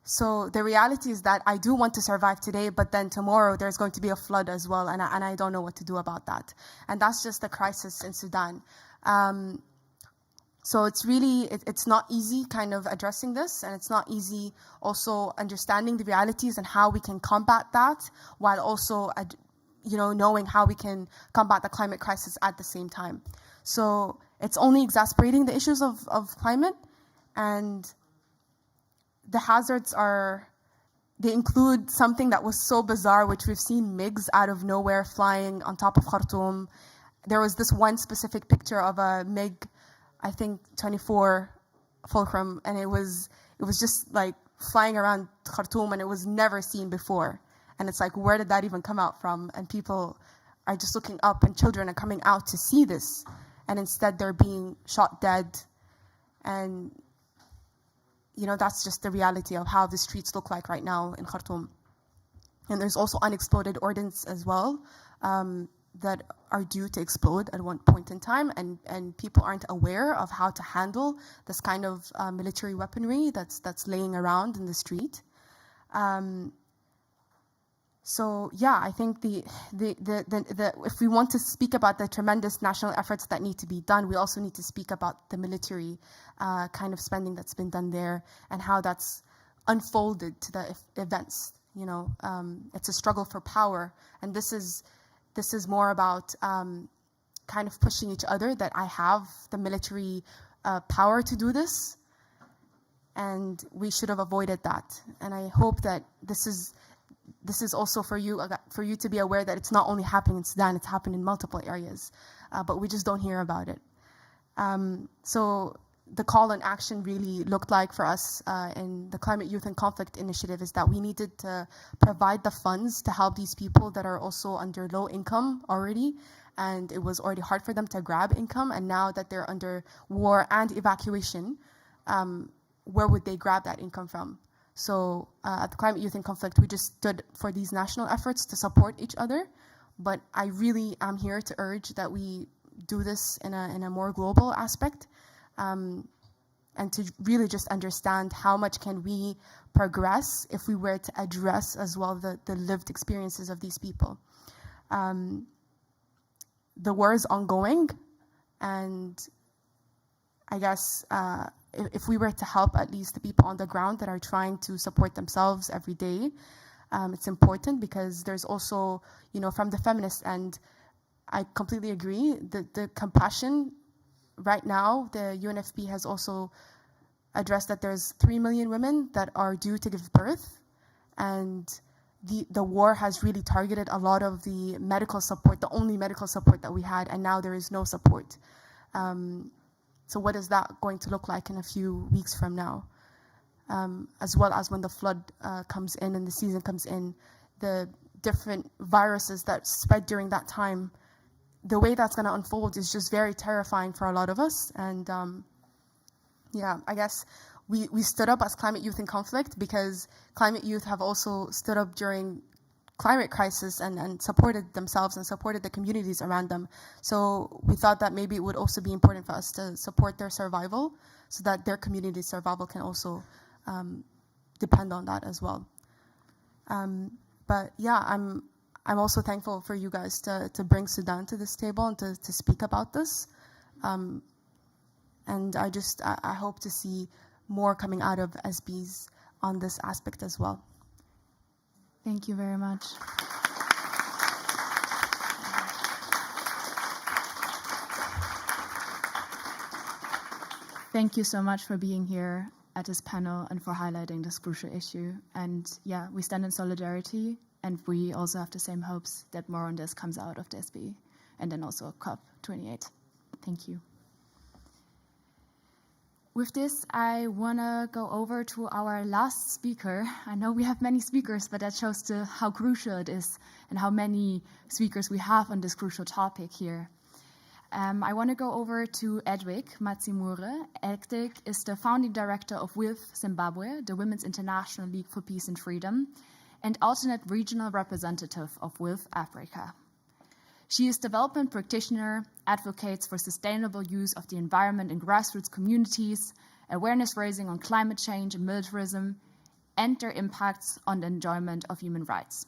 So the reality is that I do want to survive today, but then tomorrow there's going to be a flood as well, and I don't know what to do about that. And that's just the crisis in Sudan. So it's really, it's not easy kind of addressing this, and it's not easy also understanding the realities and how we can combat that, while also, you know, knowing how we can combat the climate crisis at the same time. So it's only exacerbating the issues of climate, and the hazards they include something that was so bizarre, which we've seen MiGs out of nowhere flying on top of Khartoum. There was this one specific picture of a MiG, I think 24 Fulcrum, and it was just like flying around Khartoum, and it was never seen before. And it's like, where did that even come out from? And people are just looking up, and children are coming out to see this, and instead they're being shot dead. And you know, that's just the reality of how the streets look like right now in Khartoum. And there's also unexploded ordnance as well that are due to explode at one point in time, and people aren't aware of how to handle this kind of military weaponry that's laying around in the street. So yeah, I think if we want to speak about the tremendous national efforts that need to be done, we also need to speak about the military kind of spending that's been done there and how that's unfolded to the events. You know, it's a struggle for power, and this is more about kind of pushing each other that I have the military power to do this, and we should have avoided that. And I hope that this is also for you to be aware that it's not only happening in Sudan, it's happened in multiple areas, but we just don't hear about it. So the call and action really looked like for us in the Climate, Youth and Conflict Initiative is that we needed to provide the funds to help these people that are also under low income already, and it was already hard for them to grab income, and now that they're under war and evacuation, where would they grab that income from? So at the Climate, Youth and Conflict, we just stood for these national efforts to support each other. But I really am here to urge that we do this in a more global aspect, and to really just understand how much can we progress if we were to address as well the lived experiences of these people. The war is ongoing, and I guess if we were to help at least the people on the ground that are trying to support themselves every day, it's important, because there's also, you know, from the feminist end, I completely agree that the compassion right now, the UNFP has also addressed that there's 3 million women that are due to give birth, and the war has really targeted a lot of the medical support, the only medical support that we had, and now there is no support. So what is that going to look like in a few weeks from now? As well as when the flood comes in and the season comes in, the different viruses that spread during that time, the way that's going to unfold is just very terrifying for a lot of us. And yeah, I guess we stood up as Climate Youth in Conflict because Climate Youth have also stood up during climate crisis and supported themselves and supported the communities around them. So we thought that maybe it would also be important for us to support their survival so that their community survival can also depend on that as well. But yeah, I'm also thankful for you guys to bring Sudan to this table and to speak about this. And I hope to see more coming out of SBs on this aspect as well. Thank you very much. Thank you so much for being here at this panel and for highlighting this crucial issue. And yeah, we stand in solidarity, and we also have the same hopes that more on this comes out of the SB and then also COP28. Thank you. With this, I want to go over to our last speaker. I know we have many speakers, but that shows how crucial it is and how many speakers we have on this crucial topic here. I want to go over to Edwick Madzimure. Edwick is the founding director of WILPF Zimbabwe, the Women's International League for Peace and Freedom, and alternate regional representative of WILPF Africa. She is development practitioner, advocates for sustainable use of the environment in grassroots communities, awareness raising on climate change and militarism, and their impacts on the enjoyment of human rights.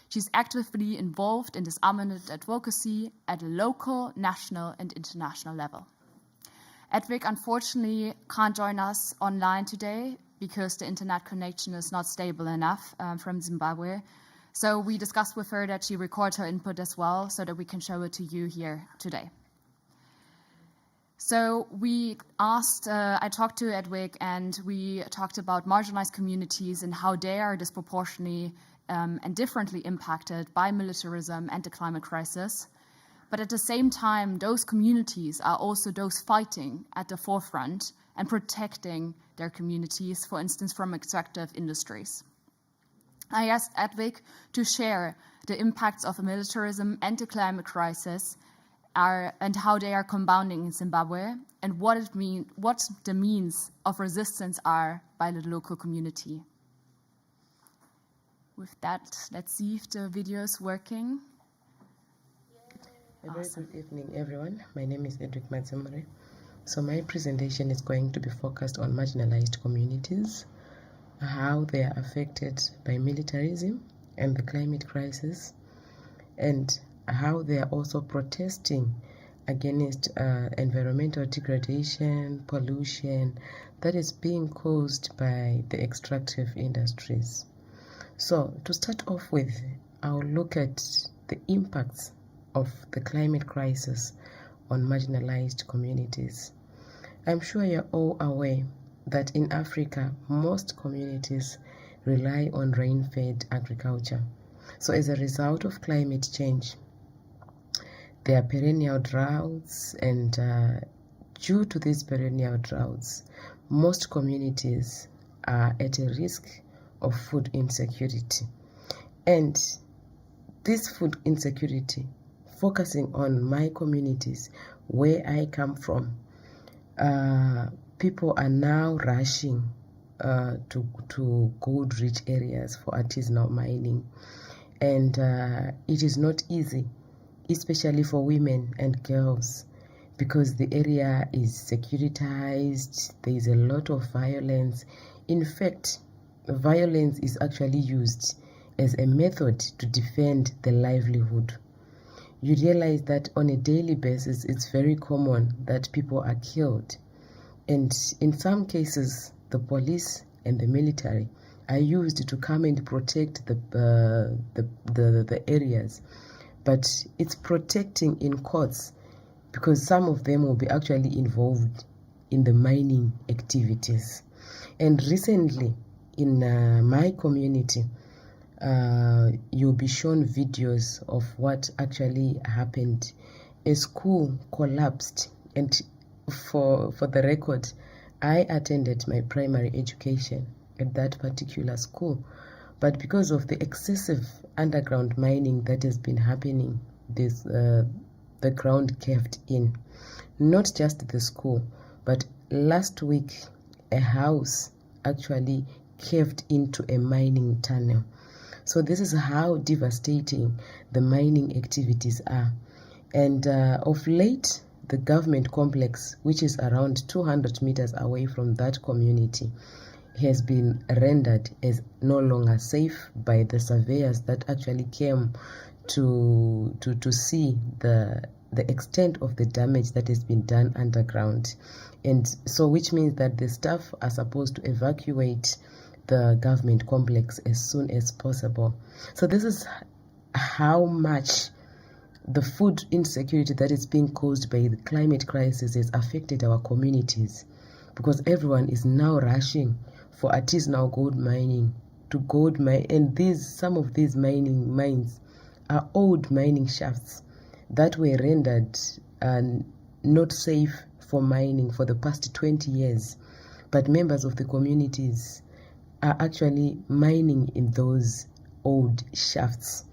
She's actively involved in disarmament advocacy at a local, national, and international level. Edwick unfortunately can't join us online today because the internet connection is not stable enough from Zimbabwe. So we discussed with her that she record her input as well so that we can show it to you here today. So we asked, I talked to Edwick, and we talked about marginalized communities and how they are disproportionately and differently impacted by militarism and the climate crisis. But at the same time, those communities are also those fighting at the forefront and protecting their communities, for instance, from extractive industries. I asked Edwick to share the impacts of militarism and the climate crisis and how they are compounding in Zimbabwe, and what the means of resistance are by the local community. With that, let's see if the video is working. A very good evening, everyone. My name is Edwick Madzimure. So my presentation is going to be focused on marginalized communities, how they are affected by militarism and the climate crisis, and how they are also protesting against environmental degradation, pollution that is being caused by the extractive industries. So to start off with, I'll look at the impacts of the climate crisis on marginalized communities. I'm sure you're all aware that in Africa, most communities rely on rain-fed agriculture. So as a result of climate change, there are perennial droughts, and due to these perennial droughts, most communities are at a risk of food insecurity. And this food insecurity, focusing on my communities, where I come from, people are now rushing to gold-rich areas for artisanal mining. And it is not easy, especially for women and girls, because the area is securitized, there is a lot of violence. In fact, violence is actually used as a method to defend the livelihood. You realize that on a daily basis, it's very common that people are killed. And in some cases, the police and the military are used to come and protect the areas. But it's protecting in courts, because some of them will be actually involved in the mining activities. And recently, in my community, you'll be shown videos of what actually happened. A school collapsed, and for the record, I attended my primary education at that particular school. But because of the excessive underground mining that has been happening, the ground caved in. Not just the school, but last week, a house actually caved into a mining tunnel. So this is how devastating the mining activities are. And of late, the government complex, which is around 200 meters away from that community, has been rendered as no longer safe by the surveyors that actually came to see the extent of the damage that has been done underground. And so which means that the staff are supposed to evacuate the government complex as soon as possible. So this is how much the food insecurity that is being caused by the climate crisis has affected our communities, because everyone is now rushing for artisanal gold mining to gold mine, and some of these mining mines are old mining shafts that were rendered not safe for mining for the past 20 years. But members of the communities are actually mining in those old shafts.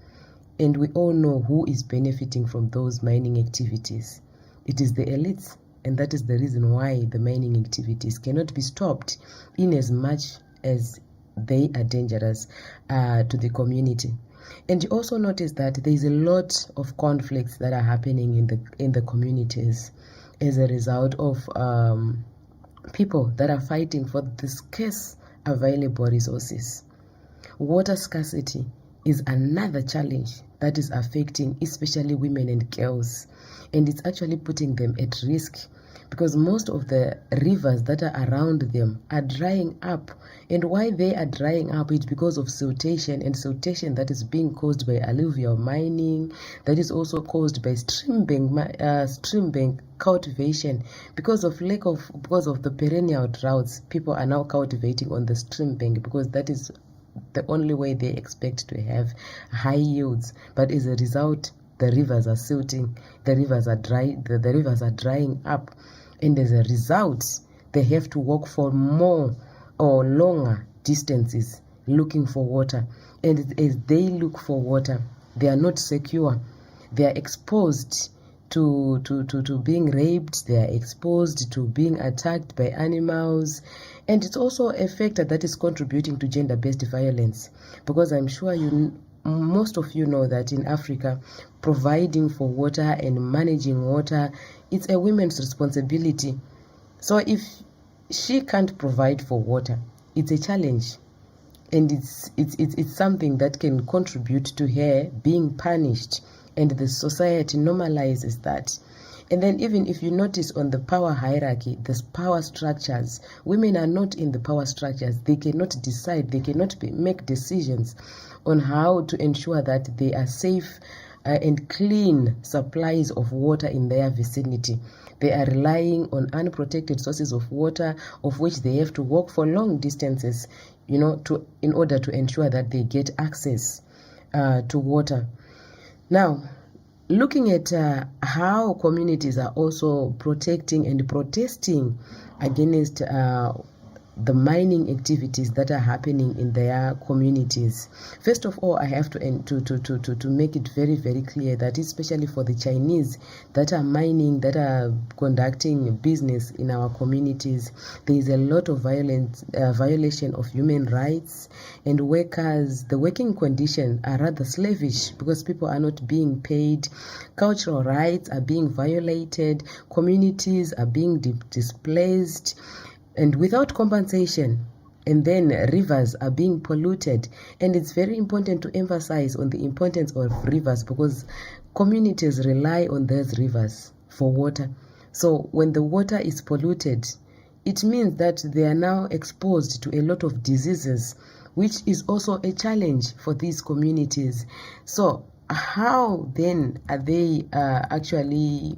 And we all know who is benefiting from those mining activities. It is the elites, and that is the reason why the mining activities cannot be stopped, in as much as they are dangerous to the community. And you also notice that there is a lot of conflicts that are happening in the communities as a result of people that are fighting for the scarce available resources. Water scarcity is another challenge that is affecting especially women and girls, and it's actually putting them at risk, because most of the rivers that are around them are drying up. And why they are drying up is because of siltation, and siltation that is being caused by alluvial mining, that is also caused by stream bank cultivation. Because of the perennial droughts, people are now cultivating on the stream bank because that is the only way they expect to have high yields. But as a result, the rivers are silting, the rivers are drying up, and as a result, they have to walk for more or longer distances looking for water. And as they look for water, they are not secure. They are exposed to being raped, they are exposed to being attacked by animals, and it's also a factor that is contributing to gender-based violence, because I'm sure most of you know that in Africa, providing for water and managing water, it's a woman's responsibility. So if she can't provide for water, it's a challenge, and it's something that can contribute to her being punished, and the society normalizes that. And then even if you notice on the power hierarchy, the power structures, women are not in the power structures. They cannot decide, they cannot make decisions on how to ensure that they are safe and clean supplies of water in their vicinity. They are relying on unprotected sources of water, of which they have to walk for long distances, in order to ensure that they get access to water. Now, looking at how communities are also protecting and protesting against the mining activities that are happening in their communities. First of all, I have to make it very, very clear that especially for the Chinese that are mining, that are conducting business in our communities, there is a lot of violation of human rights, and the working conditions are rather slavish because people are not being paid, cultural rights are being violated, communities are being displaced, and without compensation, and then rivers are being polluted. And it's very important to emphasize on the importance of rivers because communities rely on those rivers for water. So when the water is polluted, it means that they are now exposed to a lot of diseases, which is also a challenge for these communities. So how then are they actually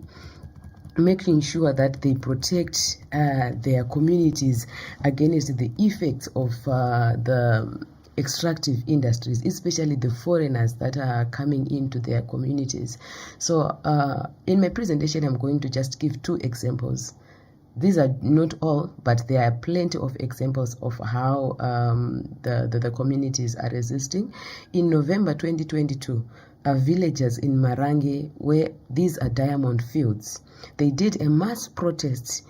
making sure that they protect their communities against the effects of the extractive industries, especially the foreigners that are coming into their communities? So in my presentation, I'm going to just give 2 examples. These are not all, but there are plenty of examples of how the communities are resisting. In November 2022, villagers in Marange, where these are diamond fields, they did a mass protest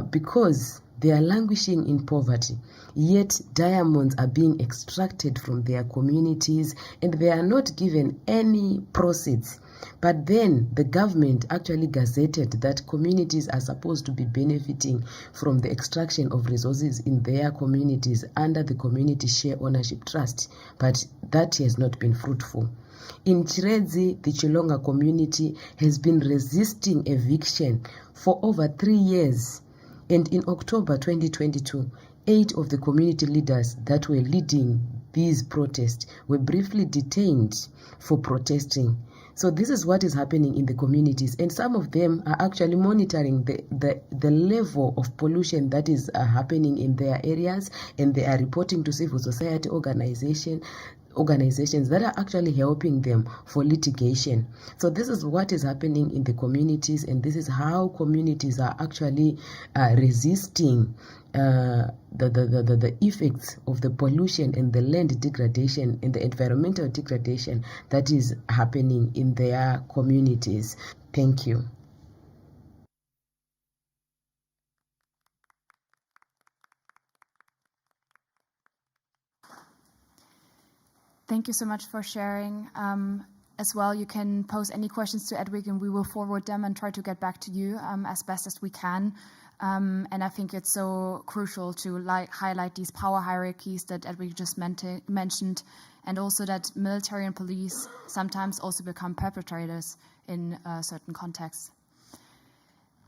because they are languishing in poverty, yet diamonds are being extracted from their communities and they are not given any proceeds. But then the government actually gazetted that communities are supposed to be benefiting from the extraction of resources in their communities under the Community Share Ownership Trust, but that has not been fruitful. In Chiredzi, the Chilonga community has been resisting eviction for over 3 years. And in October 2022, 8 of the community leaders that were leading these protests were briefly detained for protesting. So this is what is happening in the communities, and some of them are actually monitoring the level of pollution that is happening in their areas, and they are reporting to civil society organizations that are actually helping them for litigation. So this is what is happening in the communities, and this is how communities are actually resisting the effects of the pollution and the land degradation and the environmental degradation that is happening in their communities. Thank you. Thank you so much for sharing. As well, you can pose any questions to Edwick and we will forward them and try to get back to you as best as we can. And I think it's so crucial to highlight these power hierarchies that Edwick just mentioned, and also that military and police sometimes also become perpetrators in certain contexts.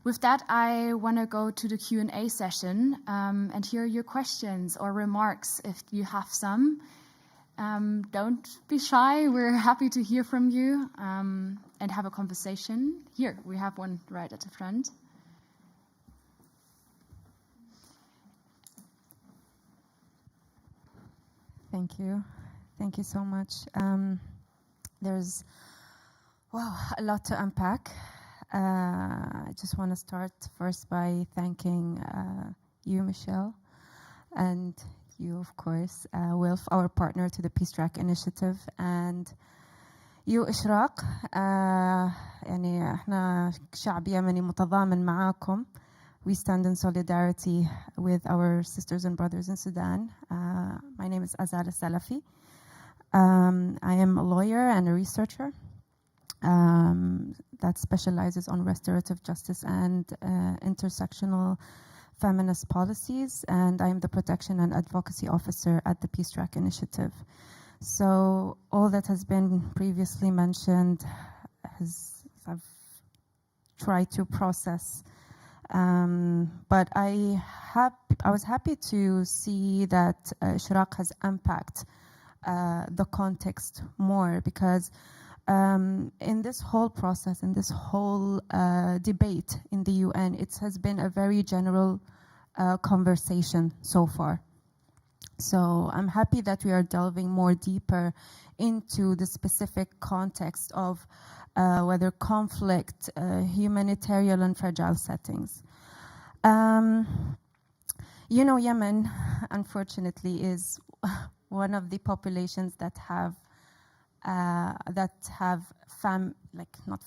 With that, I want to go to the Q&A session and hear your questions or remarks if you have some. Don't be shy. We're happy to hear from you and have a conversation. Here, we have one right at the front. Thank you. Thank you so much. There's, wow, a lot to unpack. I just want to start first by thanking you, Michelle, and you, of course, WILPF, our partner to the Peace Track Initiative, and you, إشراق. يعني إحنا شعب يمني متضامن معاكم. We stand in solidarity with our sisters and brothers in Sudan. My name is Azar Salafi. I am a lawyer and a researcher that specializes on restorative justice and intersectional feminist policies, and I am the protection and advocacy officer at the Peace Track Initiative. So all that has been previously mentioned I've tried to process. But I was happy to see that Ishraq has unpacked the context more, because in this whole process, in this whole debate in the UN, it has been a very general conversation so far. So I'm happy that we are delving more deeper into the specific context of whether conflict, humanitarian and fragile settings. You know, Yemen, unfortunately, is one of the populations that have not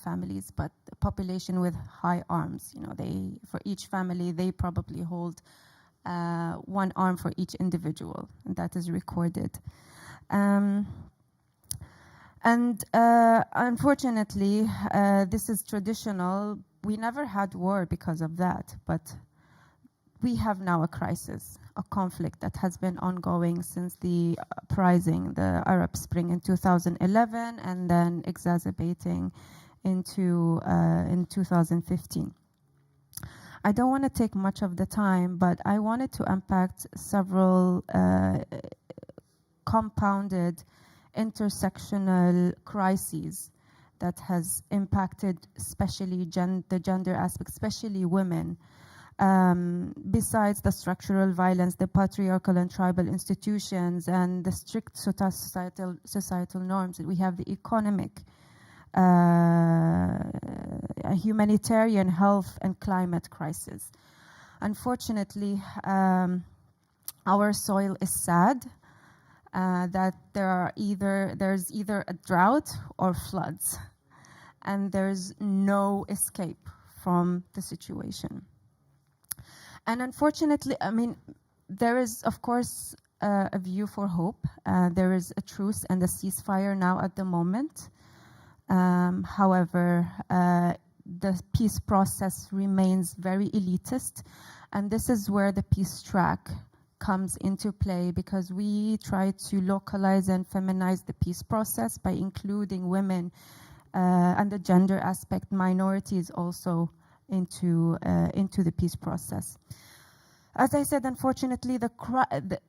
families, but a population with high arms. You know, for each family, they probably hold one arm for each individual, and that is recorded. Unfortunately, this is traditional. We never had war because of that, but we have now a crisis, a conflict that has been ongoing since the uprising, the Arab Spring in 2011, and then exacerbating in 2015. I don't want to take much of the time, but I wanted to unpack several compounded intersectional crises that has impacted especially the gender aspect, especially women. Besides the structural violence, the patriarchal and tribal institutions, and the strict societal norms, we have the economic, humanitarian, health and climate crisis. Unfortunately, our soil is sad that there's either a drought or floods, and there's no escape from the situation. And unfortunately, I mean, there is, of course, a view for hope. There is a truce and a ceasefire now at the moment. However, the peace process remains very elitist, and this is where the peace track comes into play, because we try to localize and feminize the peace process by including women and the gender aspect, minorities also into the peace process. As I said, unfortunately,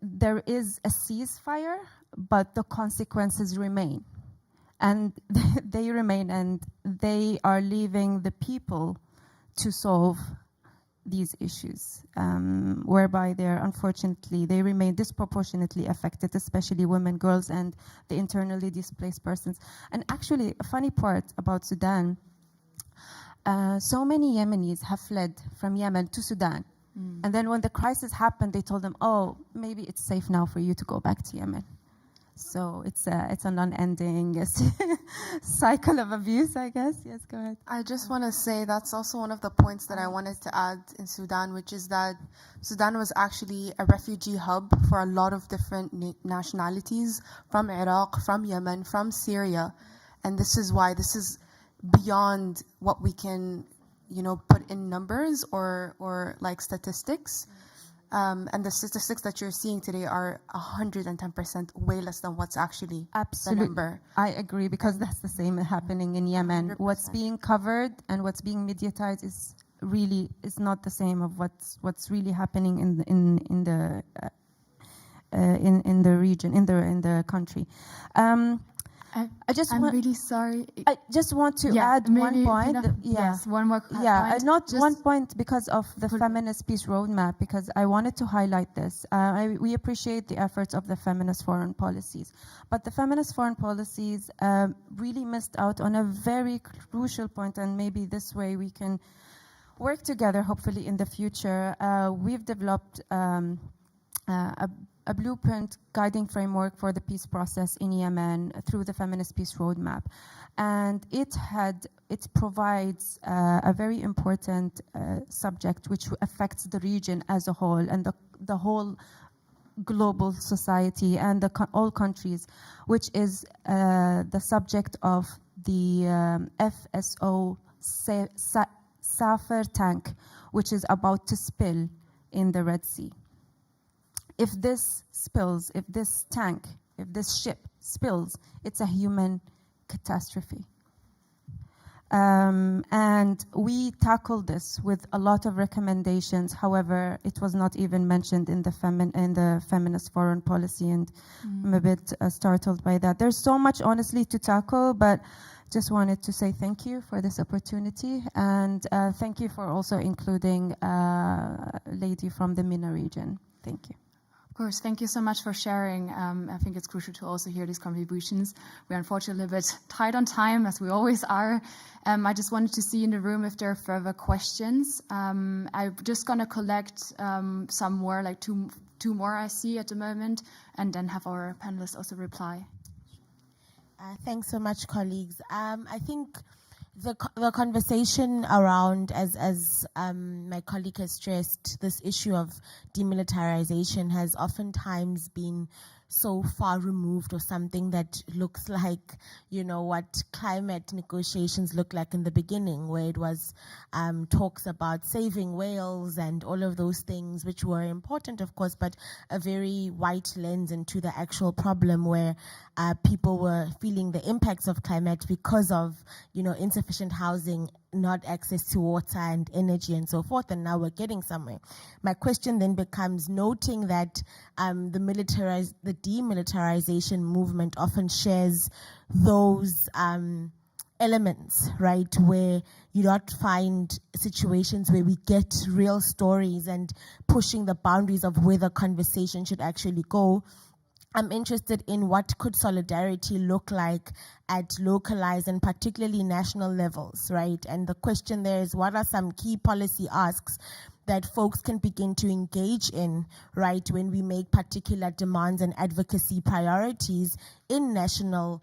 there is a ceasefire, but the consequences remain. And they remain, and they are leaving the people to solve these issues, whereby they remain disproportionately affected, especially women, girls, and the internally displaced persons. And actually, a funny part about Sudan, so many Yemenis have fled from Yemen to Sudan. And then when the crisis happened, they told them, oh, maybe it's safe now for you to go back to Yemen. So it's a non-ending cycle of abuse, I guess. Yes, go ahead. I just want to say that's also one of the points that I wanted to add in Sudan, which is that Sudan was actually a refugee hub for a lot of different nationalities from Iraq, from Yemen, from Syria. And this is why this is beyond what we can, put in numbers or like statistics. And the statistics that you're seeing today are 110% way less than what's actually the number. I agree, because that's the same happening in Yemen. 100%. What's being covered and what's being mediatized is really is not the same of what's really happening in the region, in the country. I'm really sorry. I just want to add one point. Yes, one more point. Not just one point because of the Feminist Peace Roadmap, because I wanted to highlight this. We appreciate the efforts of the feminist foreign policies, but the feminist foreign policies really missed out on a very crucial point, and maybe this way we can work together, hopefully in the future. We've developed a blueprint guiding framework for the peace process in Yemen through the Feminist Peace Roadmap. And it provides a very important subject which affects the region as a whole and the whole global society and all countries, which is the subject of the FSO Safer tank, which is about to spill in the Red Sea. If this spills, if this ship spills, it's a human catastrophe. And we tackled this with a lot of recommendations. However, it was not even mentioned in the feminist foreign policy, and I'm a bit startled by that. There's so much, honestly, to tackle, but just wanted to say thank you for this opportunity, and thank you for also including a lady from the MENA region. Thank you. Of course, thank you so much for sharing. I think it's crucial to also hear these contributions. We're unfortunately a bit tight on time, as we always are. I just wanted to see in the room if there are further questions. I'm just going to collect some more, like two more I see at the moment, and then have our panelists also reply. Thanks so much, colleagues. I think the conversation around, as my colleague has stressed, this issue of demilitarization has oftentimes been so far removed, or something that looks like, what climate negotiations looked like in the beginning, where it was talks about saving whales and all of those things, which were important, of course, but a very white lens into the actual problem, where people were feeling the impacts of climate because of, insufficient housing, not access to water and energy and so forth, and now we're getting somewhere. My question then becomes, noting that the demilitarization movement often shares those elements, right, where you don't find situations where we get real stories and pushing the boundaries of where the conversation should actually go. I'm interested in what could solidarity look like at localized and particularly national levels, right? And the question there is, what are some key policy asks that folks can begin to engage in, right, when we make particular demands and advocacy priorities in national,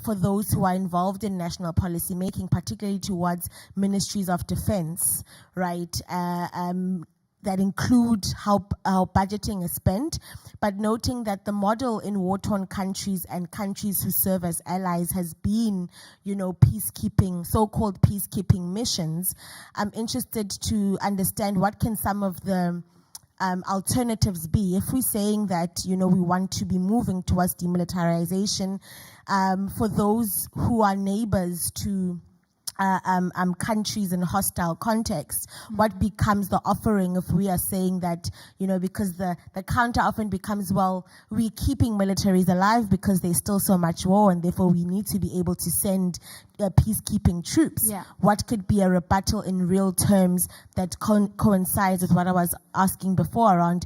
for those who are involved in national policy making, particularly towards ministries of defense, right? That include how budgeting is spent, but noting that the model in war-torn countries and countries who serve as allies has been, peacekeeping, so-called peacekeeping missions. I'm interested to understand what can some of the alternatives be if we're saying that, we want to be moving towards demilitarization, for those who are neighbors to countries in hostile contexts. What becomes the offering if we are saying that, because the counter often becomes, well, we're keeping militaries alive because there's still so much war, and therefore we need to be able to send peacekeeping troops. Yeah. What could be a rebuttal in real terms that coincides with what I was asking before around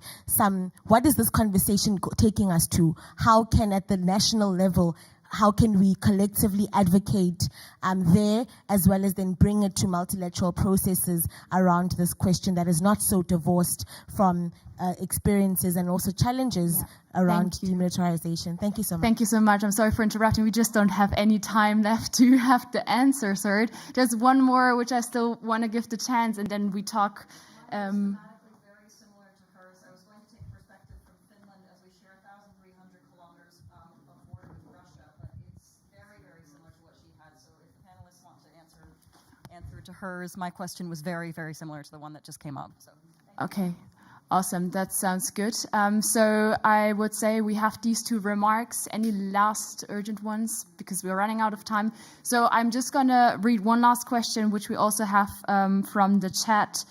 what is this conversation taking us to? How can, at the national level, how can we collectively advocate there, as well as then bring it to multilateral processes around this question that is not so divorced from experiences and also challenges around demilitarization. Thank you so much. Thank you so much. I'm sorry for interrupting. We just don't have any time left to have the answer, sir. There's one more which I still want to give the chance, and then we talk. Very similar to hers. I was going to take perspective from Finland, as we share 1,300 kilometers of border with Russia, but it's very, very similar to what she had. So if the panelists want to answer to hers, my question was very, very similar to the one that just came up. So. Okay. Awesome, that sounds good. So I would say we have these two remarks. Any last urgent ones? Because we're running out of time. So I'm just going to read one last question, which we also have from the chat,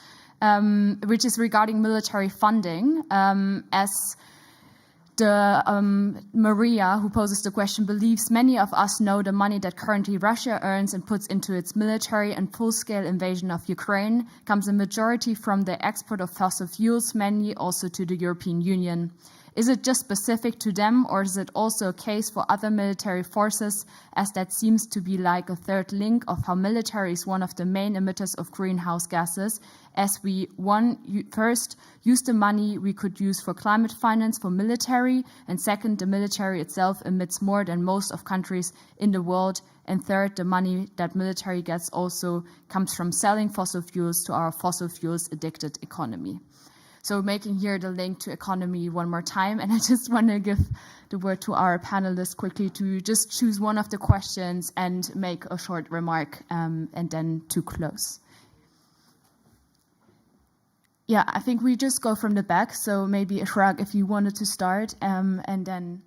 which is regarding military funding. As Maria, who poses the question, believes many of us know the money that currently Russia earns and puts into its military and full-scale invasion of Ukraine comes a majority from the export of fossil fuels, many also to the European Union. Is it just specific to them, or is it also a case for other military forces, as that seems to be like a third link of how military is one of the main emitters of greenhouse gases, as we, first, use the money we could use for climate finance for military, and second, the military itself emits more than most of countries in the world, and third, the money that military gets also comes from selling fossil fuels to our fossil fuels addicted economy. So making here the link to economy one more time, and I just want to give the word to our panelists quickly to just choose one of the questions and make a short remark, and then to close. Yeah, I think we just go from the back, so maybe Ashraq, if you wanted to start, and then...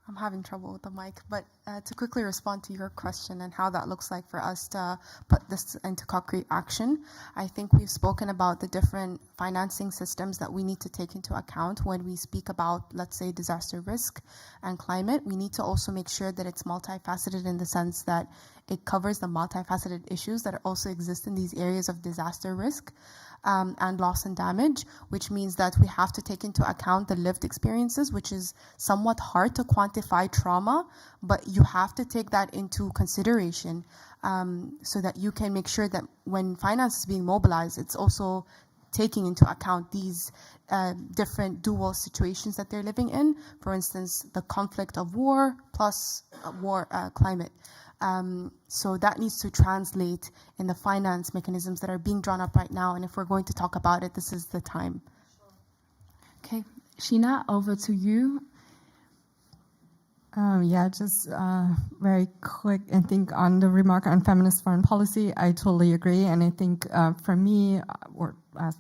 I'm having trouble with the mic, but to quickly respond to your question and how that looks like for us to put this into concrete action, I think we've spoken about the different financing systems that we need to take into account when we speak about, let's say, disaster risk and climate. We need to also make sure that it's multifaceted in the sense that it covers the multifaceted issues that also exist in these areas of disaster risk. And loss and damage, which means that we have to take into account the lived experiences, which is somewhat hard to quantify trauma, but you have to take that into consideration so that you can make sure that when finance is being mobilized, it's also taking into account these different dual situations that they're living in. For instance, the conflict of war plus climate. So that needs to translate in the finance mechanisms that are being drawn up right now. And if we're going to talk about it, this is the time. Okay, Sheena, over to you. Yeah, just very quick. I think on the remark on feminist foreign policy, I totally agree. And I think for me, or as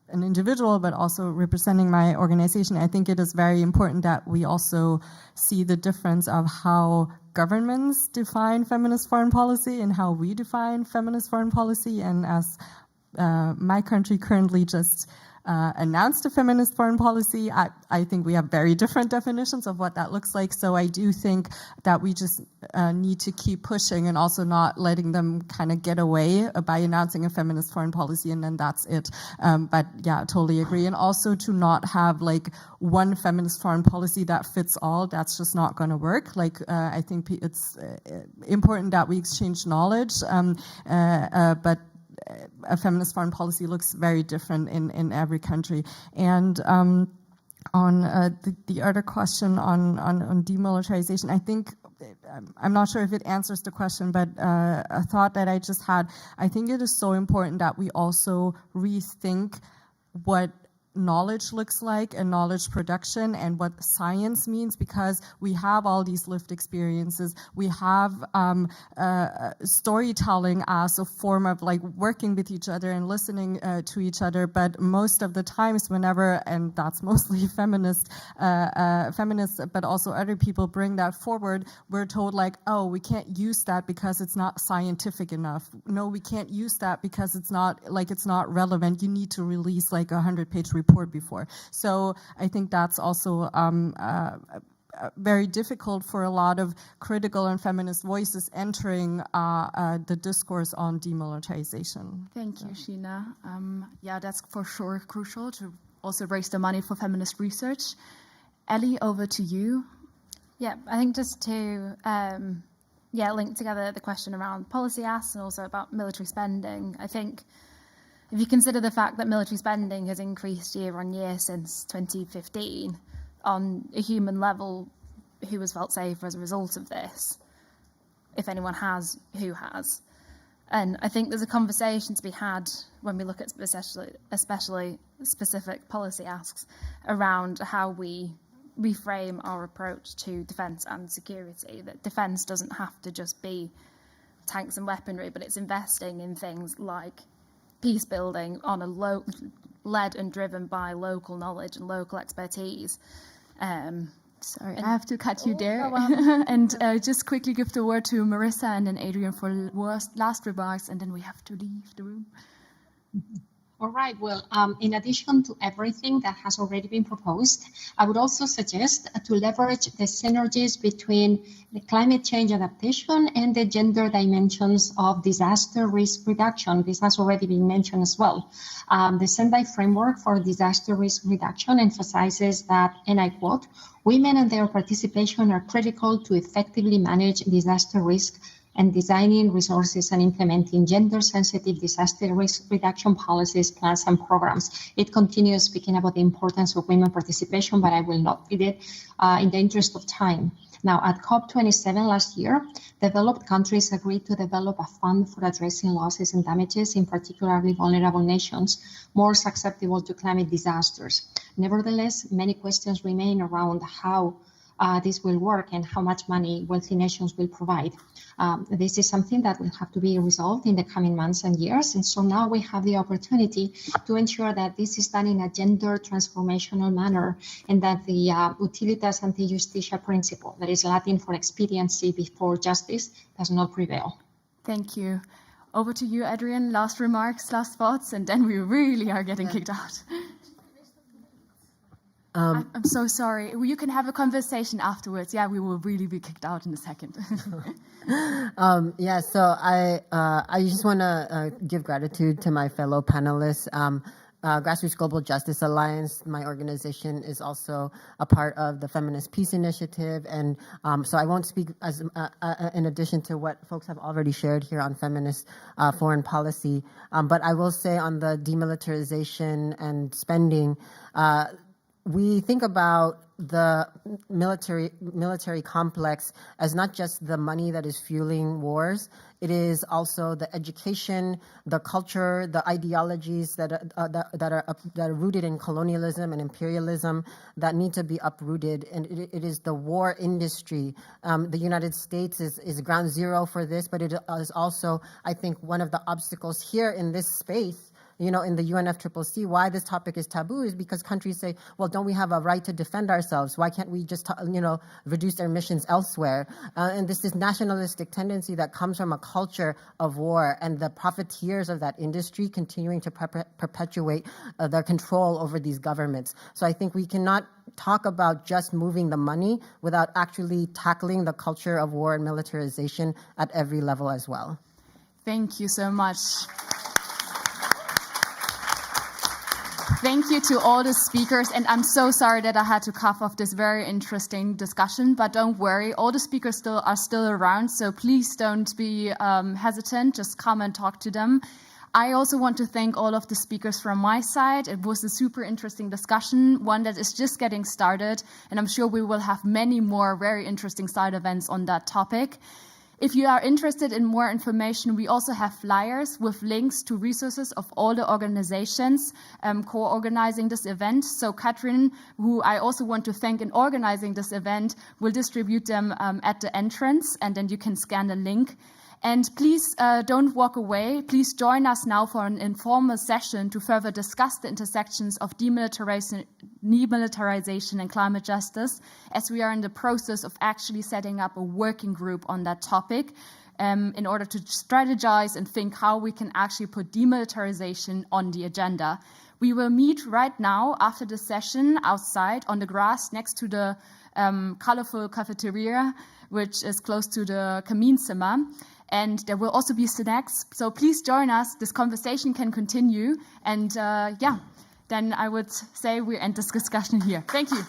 an individual, but also representing my organization, I think it is very important that we also see the difference of how governments define feminist foreign policy and how we define feminist foreign policy. And as my country currently just announced a feminist foreign policy, I think we have very different definitions of what that looks like. So I do think that we just need to keep pushing and also not letting them kind of get away by announcing a feminist foreign policy and then that's it. But yeah, totally agree. And also to not have like one feminist foreign policy that fits all. That's just not going to work. Like I think it's important that we exchange knowledge, but a feminist foreign policy looks very different in every country. And on the other question on demilitarization, I think, I'm not sure if it answers the question, but a thought that I just had, I think it is so important that we also rethink what knowledge looks like and knowledge production and what science means, because we have all these lived experiences. We have storytelling as a form of like working with each other and listening to each other. But most of the times whenever, and that's mostly feminists, but also other people bring that forward, we're told like, oh, we can't use that because it's not scientific enough. No, we can't use that because it's not relevant. You need to release like a 100-page report before. So I think that's also very difficult for a lot of critical and feminist voices entering the discourse on demilitarization. Thank you, Sheena. Yeah, that's for sure crucial to also raise the money for feminist research. Ellie, over to you. Yeah, I think just to link together the question around policy asks and also about military spending, I think if you consider the fact that military spending has increased year on year since 2015, on a human level, who has felt safer as a result of this? If anyone has, who has? And I think there's a conversation to be had when we look at especially specific policy asks around how we reframe our approach to defence and security, that defence doesn't have to just be tanks and weaponry, but it's investing in things like peace building on a led and driven by local knowledge and local expertise. Sorry, I have to cut you there. And just quickly give the word to Marisa and then Adrian for last remarks, and then we have to leave the room. All right, well, in addition to everything that has already been proposed, I would also suggest to leverage the synergies between the climate change adaptation and the gender dimensions of disaster risk reduction. This has already been mentioned as well. The Sendai framework for disaster risk reduction emphasizes that, and I quote, women and their participation are critical to effectively manage disaster risk and designing resources and implementing gender-sensitive disaster risk reduction policies, plans, and programs. It continues speaking about the importance of women participation, but I will not read it in the interest of time. Now, at COP27 last year, developed countries agreed to develop a fund for addressing losses and damages in particularly vulnerable nations more susceptible to climate disasters. Nevertheless, many questions remain around how this will work and how much money wealthy nations will provide. This is something that will have to be resolved in the coming months and years. And so now we have the opportunity to ensure that this is done in a gender transformational manner and that the utilitas ante justitia principle, that is Latin for expediency before justice, does not prevail. Thank you. Over to you, Adrian. Last remarks, last thoughts, and then we really are getting kicked out. I'm so sorry. You can have a conversation afterwards. Yeah, we will really be kicked out in a second. So I just want to give gratitude to my fellow panelists. Grassroots Global Justice Alliance, my organization, is also a part of the Feminist Peace Initiative, and so I won't speak as in addition to what folks have already shared here on feminist foreign policy, but I will say on the demilitarization and spending, we think about the military complex as not just the money that is fueling wars. It is also the education, the culture, the ideologies that are rooted in colonialism and imperialism that need to be uprooted. And it is the war industry. The United States is ground zero for this, but it is also, I think, one of the obstacles here in this space. In the UNFCCC, why this topic is taboo is because countries say, well, don't we have a right to defend ourselves? Why can't we just, reduce their missions elsewhere? And this is nationalistic tendency that comes from a culture of war and the profiteers of that industry continuing to perpetuate their control over these governments. So I think we cannot talk about just moving the money without actually tackling the culture of war and militarization at every level as well. Thank you so much. Thank you to all the speakers, and I'm so sorry that I had to cough off this very interesting discussion, but don't worry, all the speakers are still around, so please don't be hesitant, just come and talk to them. I also want to thank all of the speakers from my side. It was a super interesting discussion, one that is just getting started, and I'm sure we will have many more very interesting side events on that topic. If you are interested in more information, we also have flyers with links to resources of all the organizations co-organizing this event. So Katrin, who I also want to thank in organizing this event, will distribute them at the entrance, and then you can scan the link. And please don't walk away. Please join us now for an informal session to further discuss the intersections of demilitarization and climate justice, as we are in the process of actually setting up a working group on that topic in order to strategize and think how we can actually put demilitarization on the agenda. We will meet right now after the session outside on the grass next to the colorful cafeteria, which is close to the Kaminzimmer. And there will also be snacks. So please join us. This conversation can continue. And then I would say we end this discussion here. Thank you.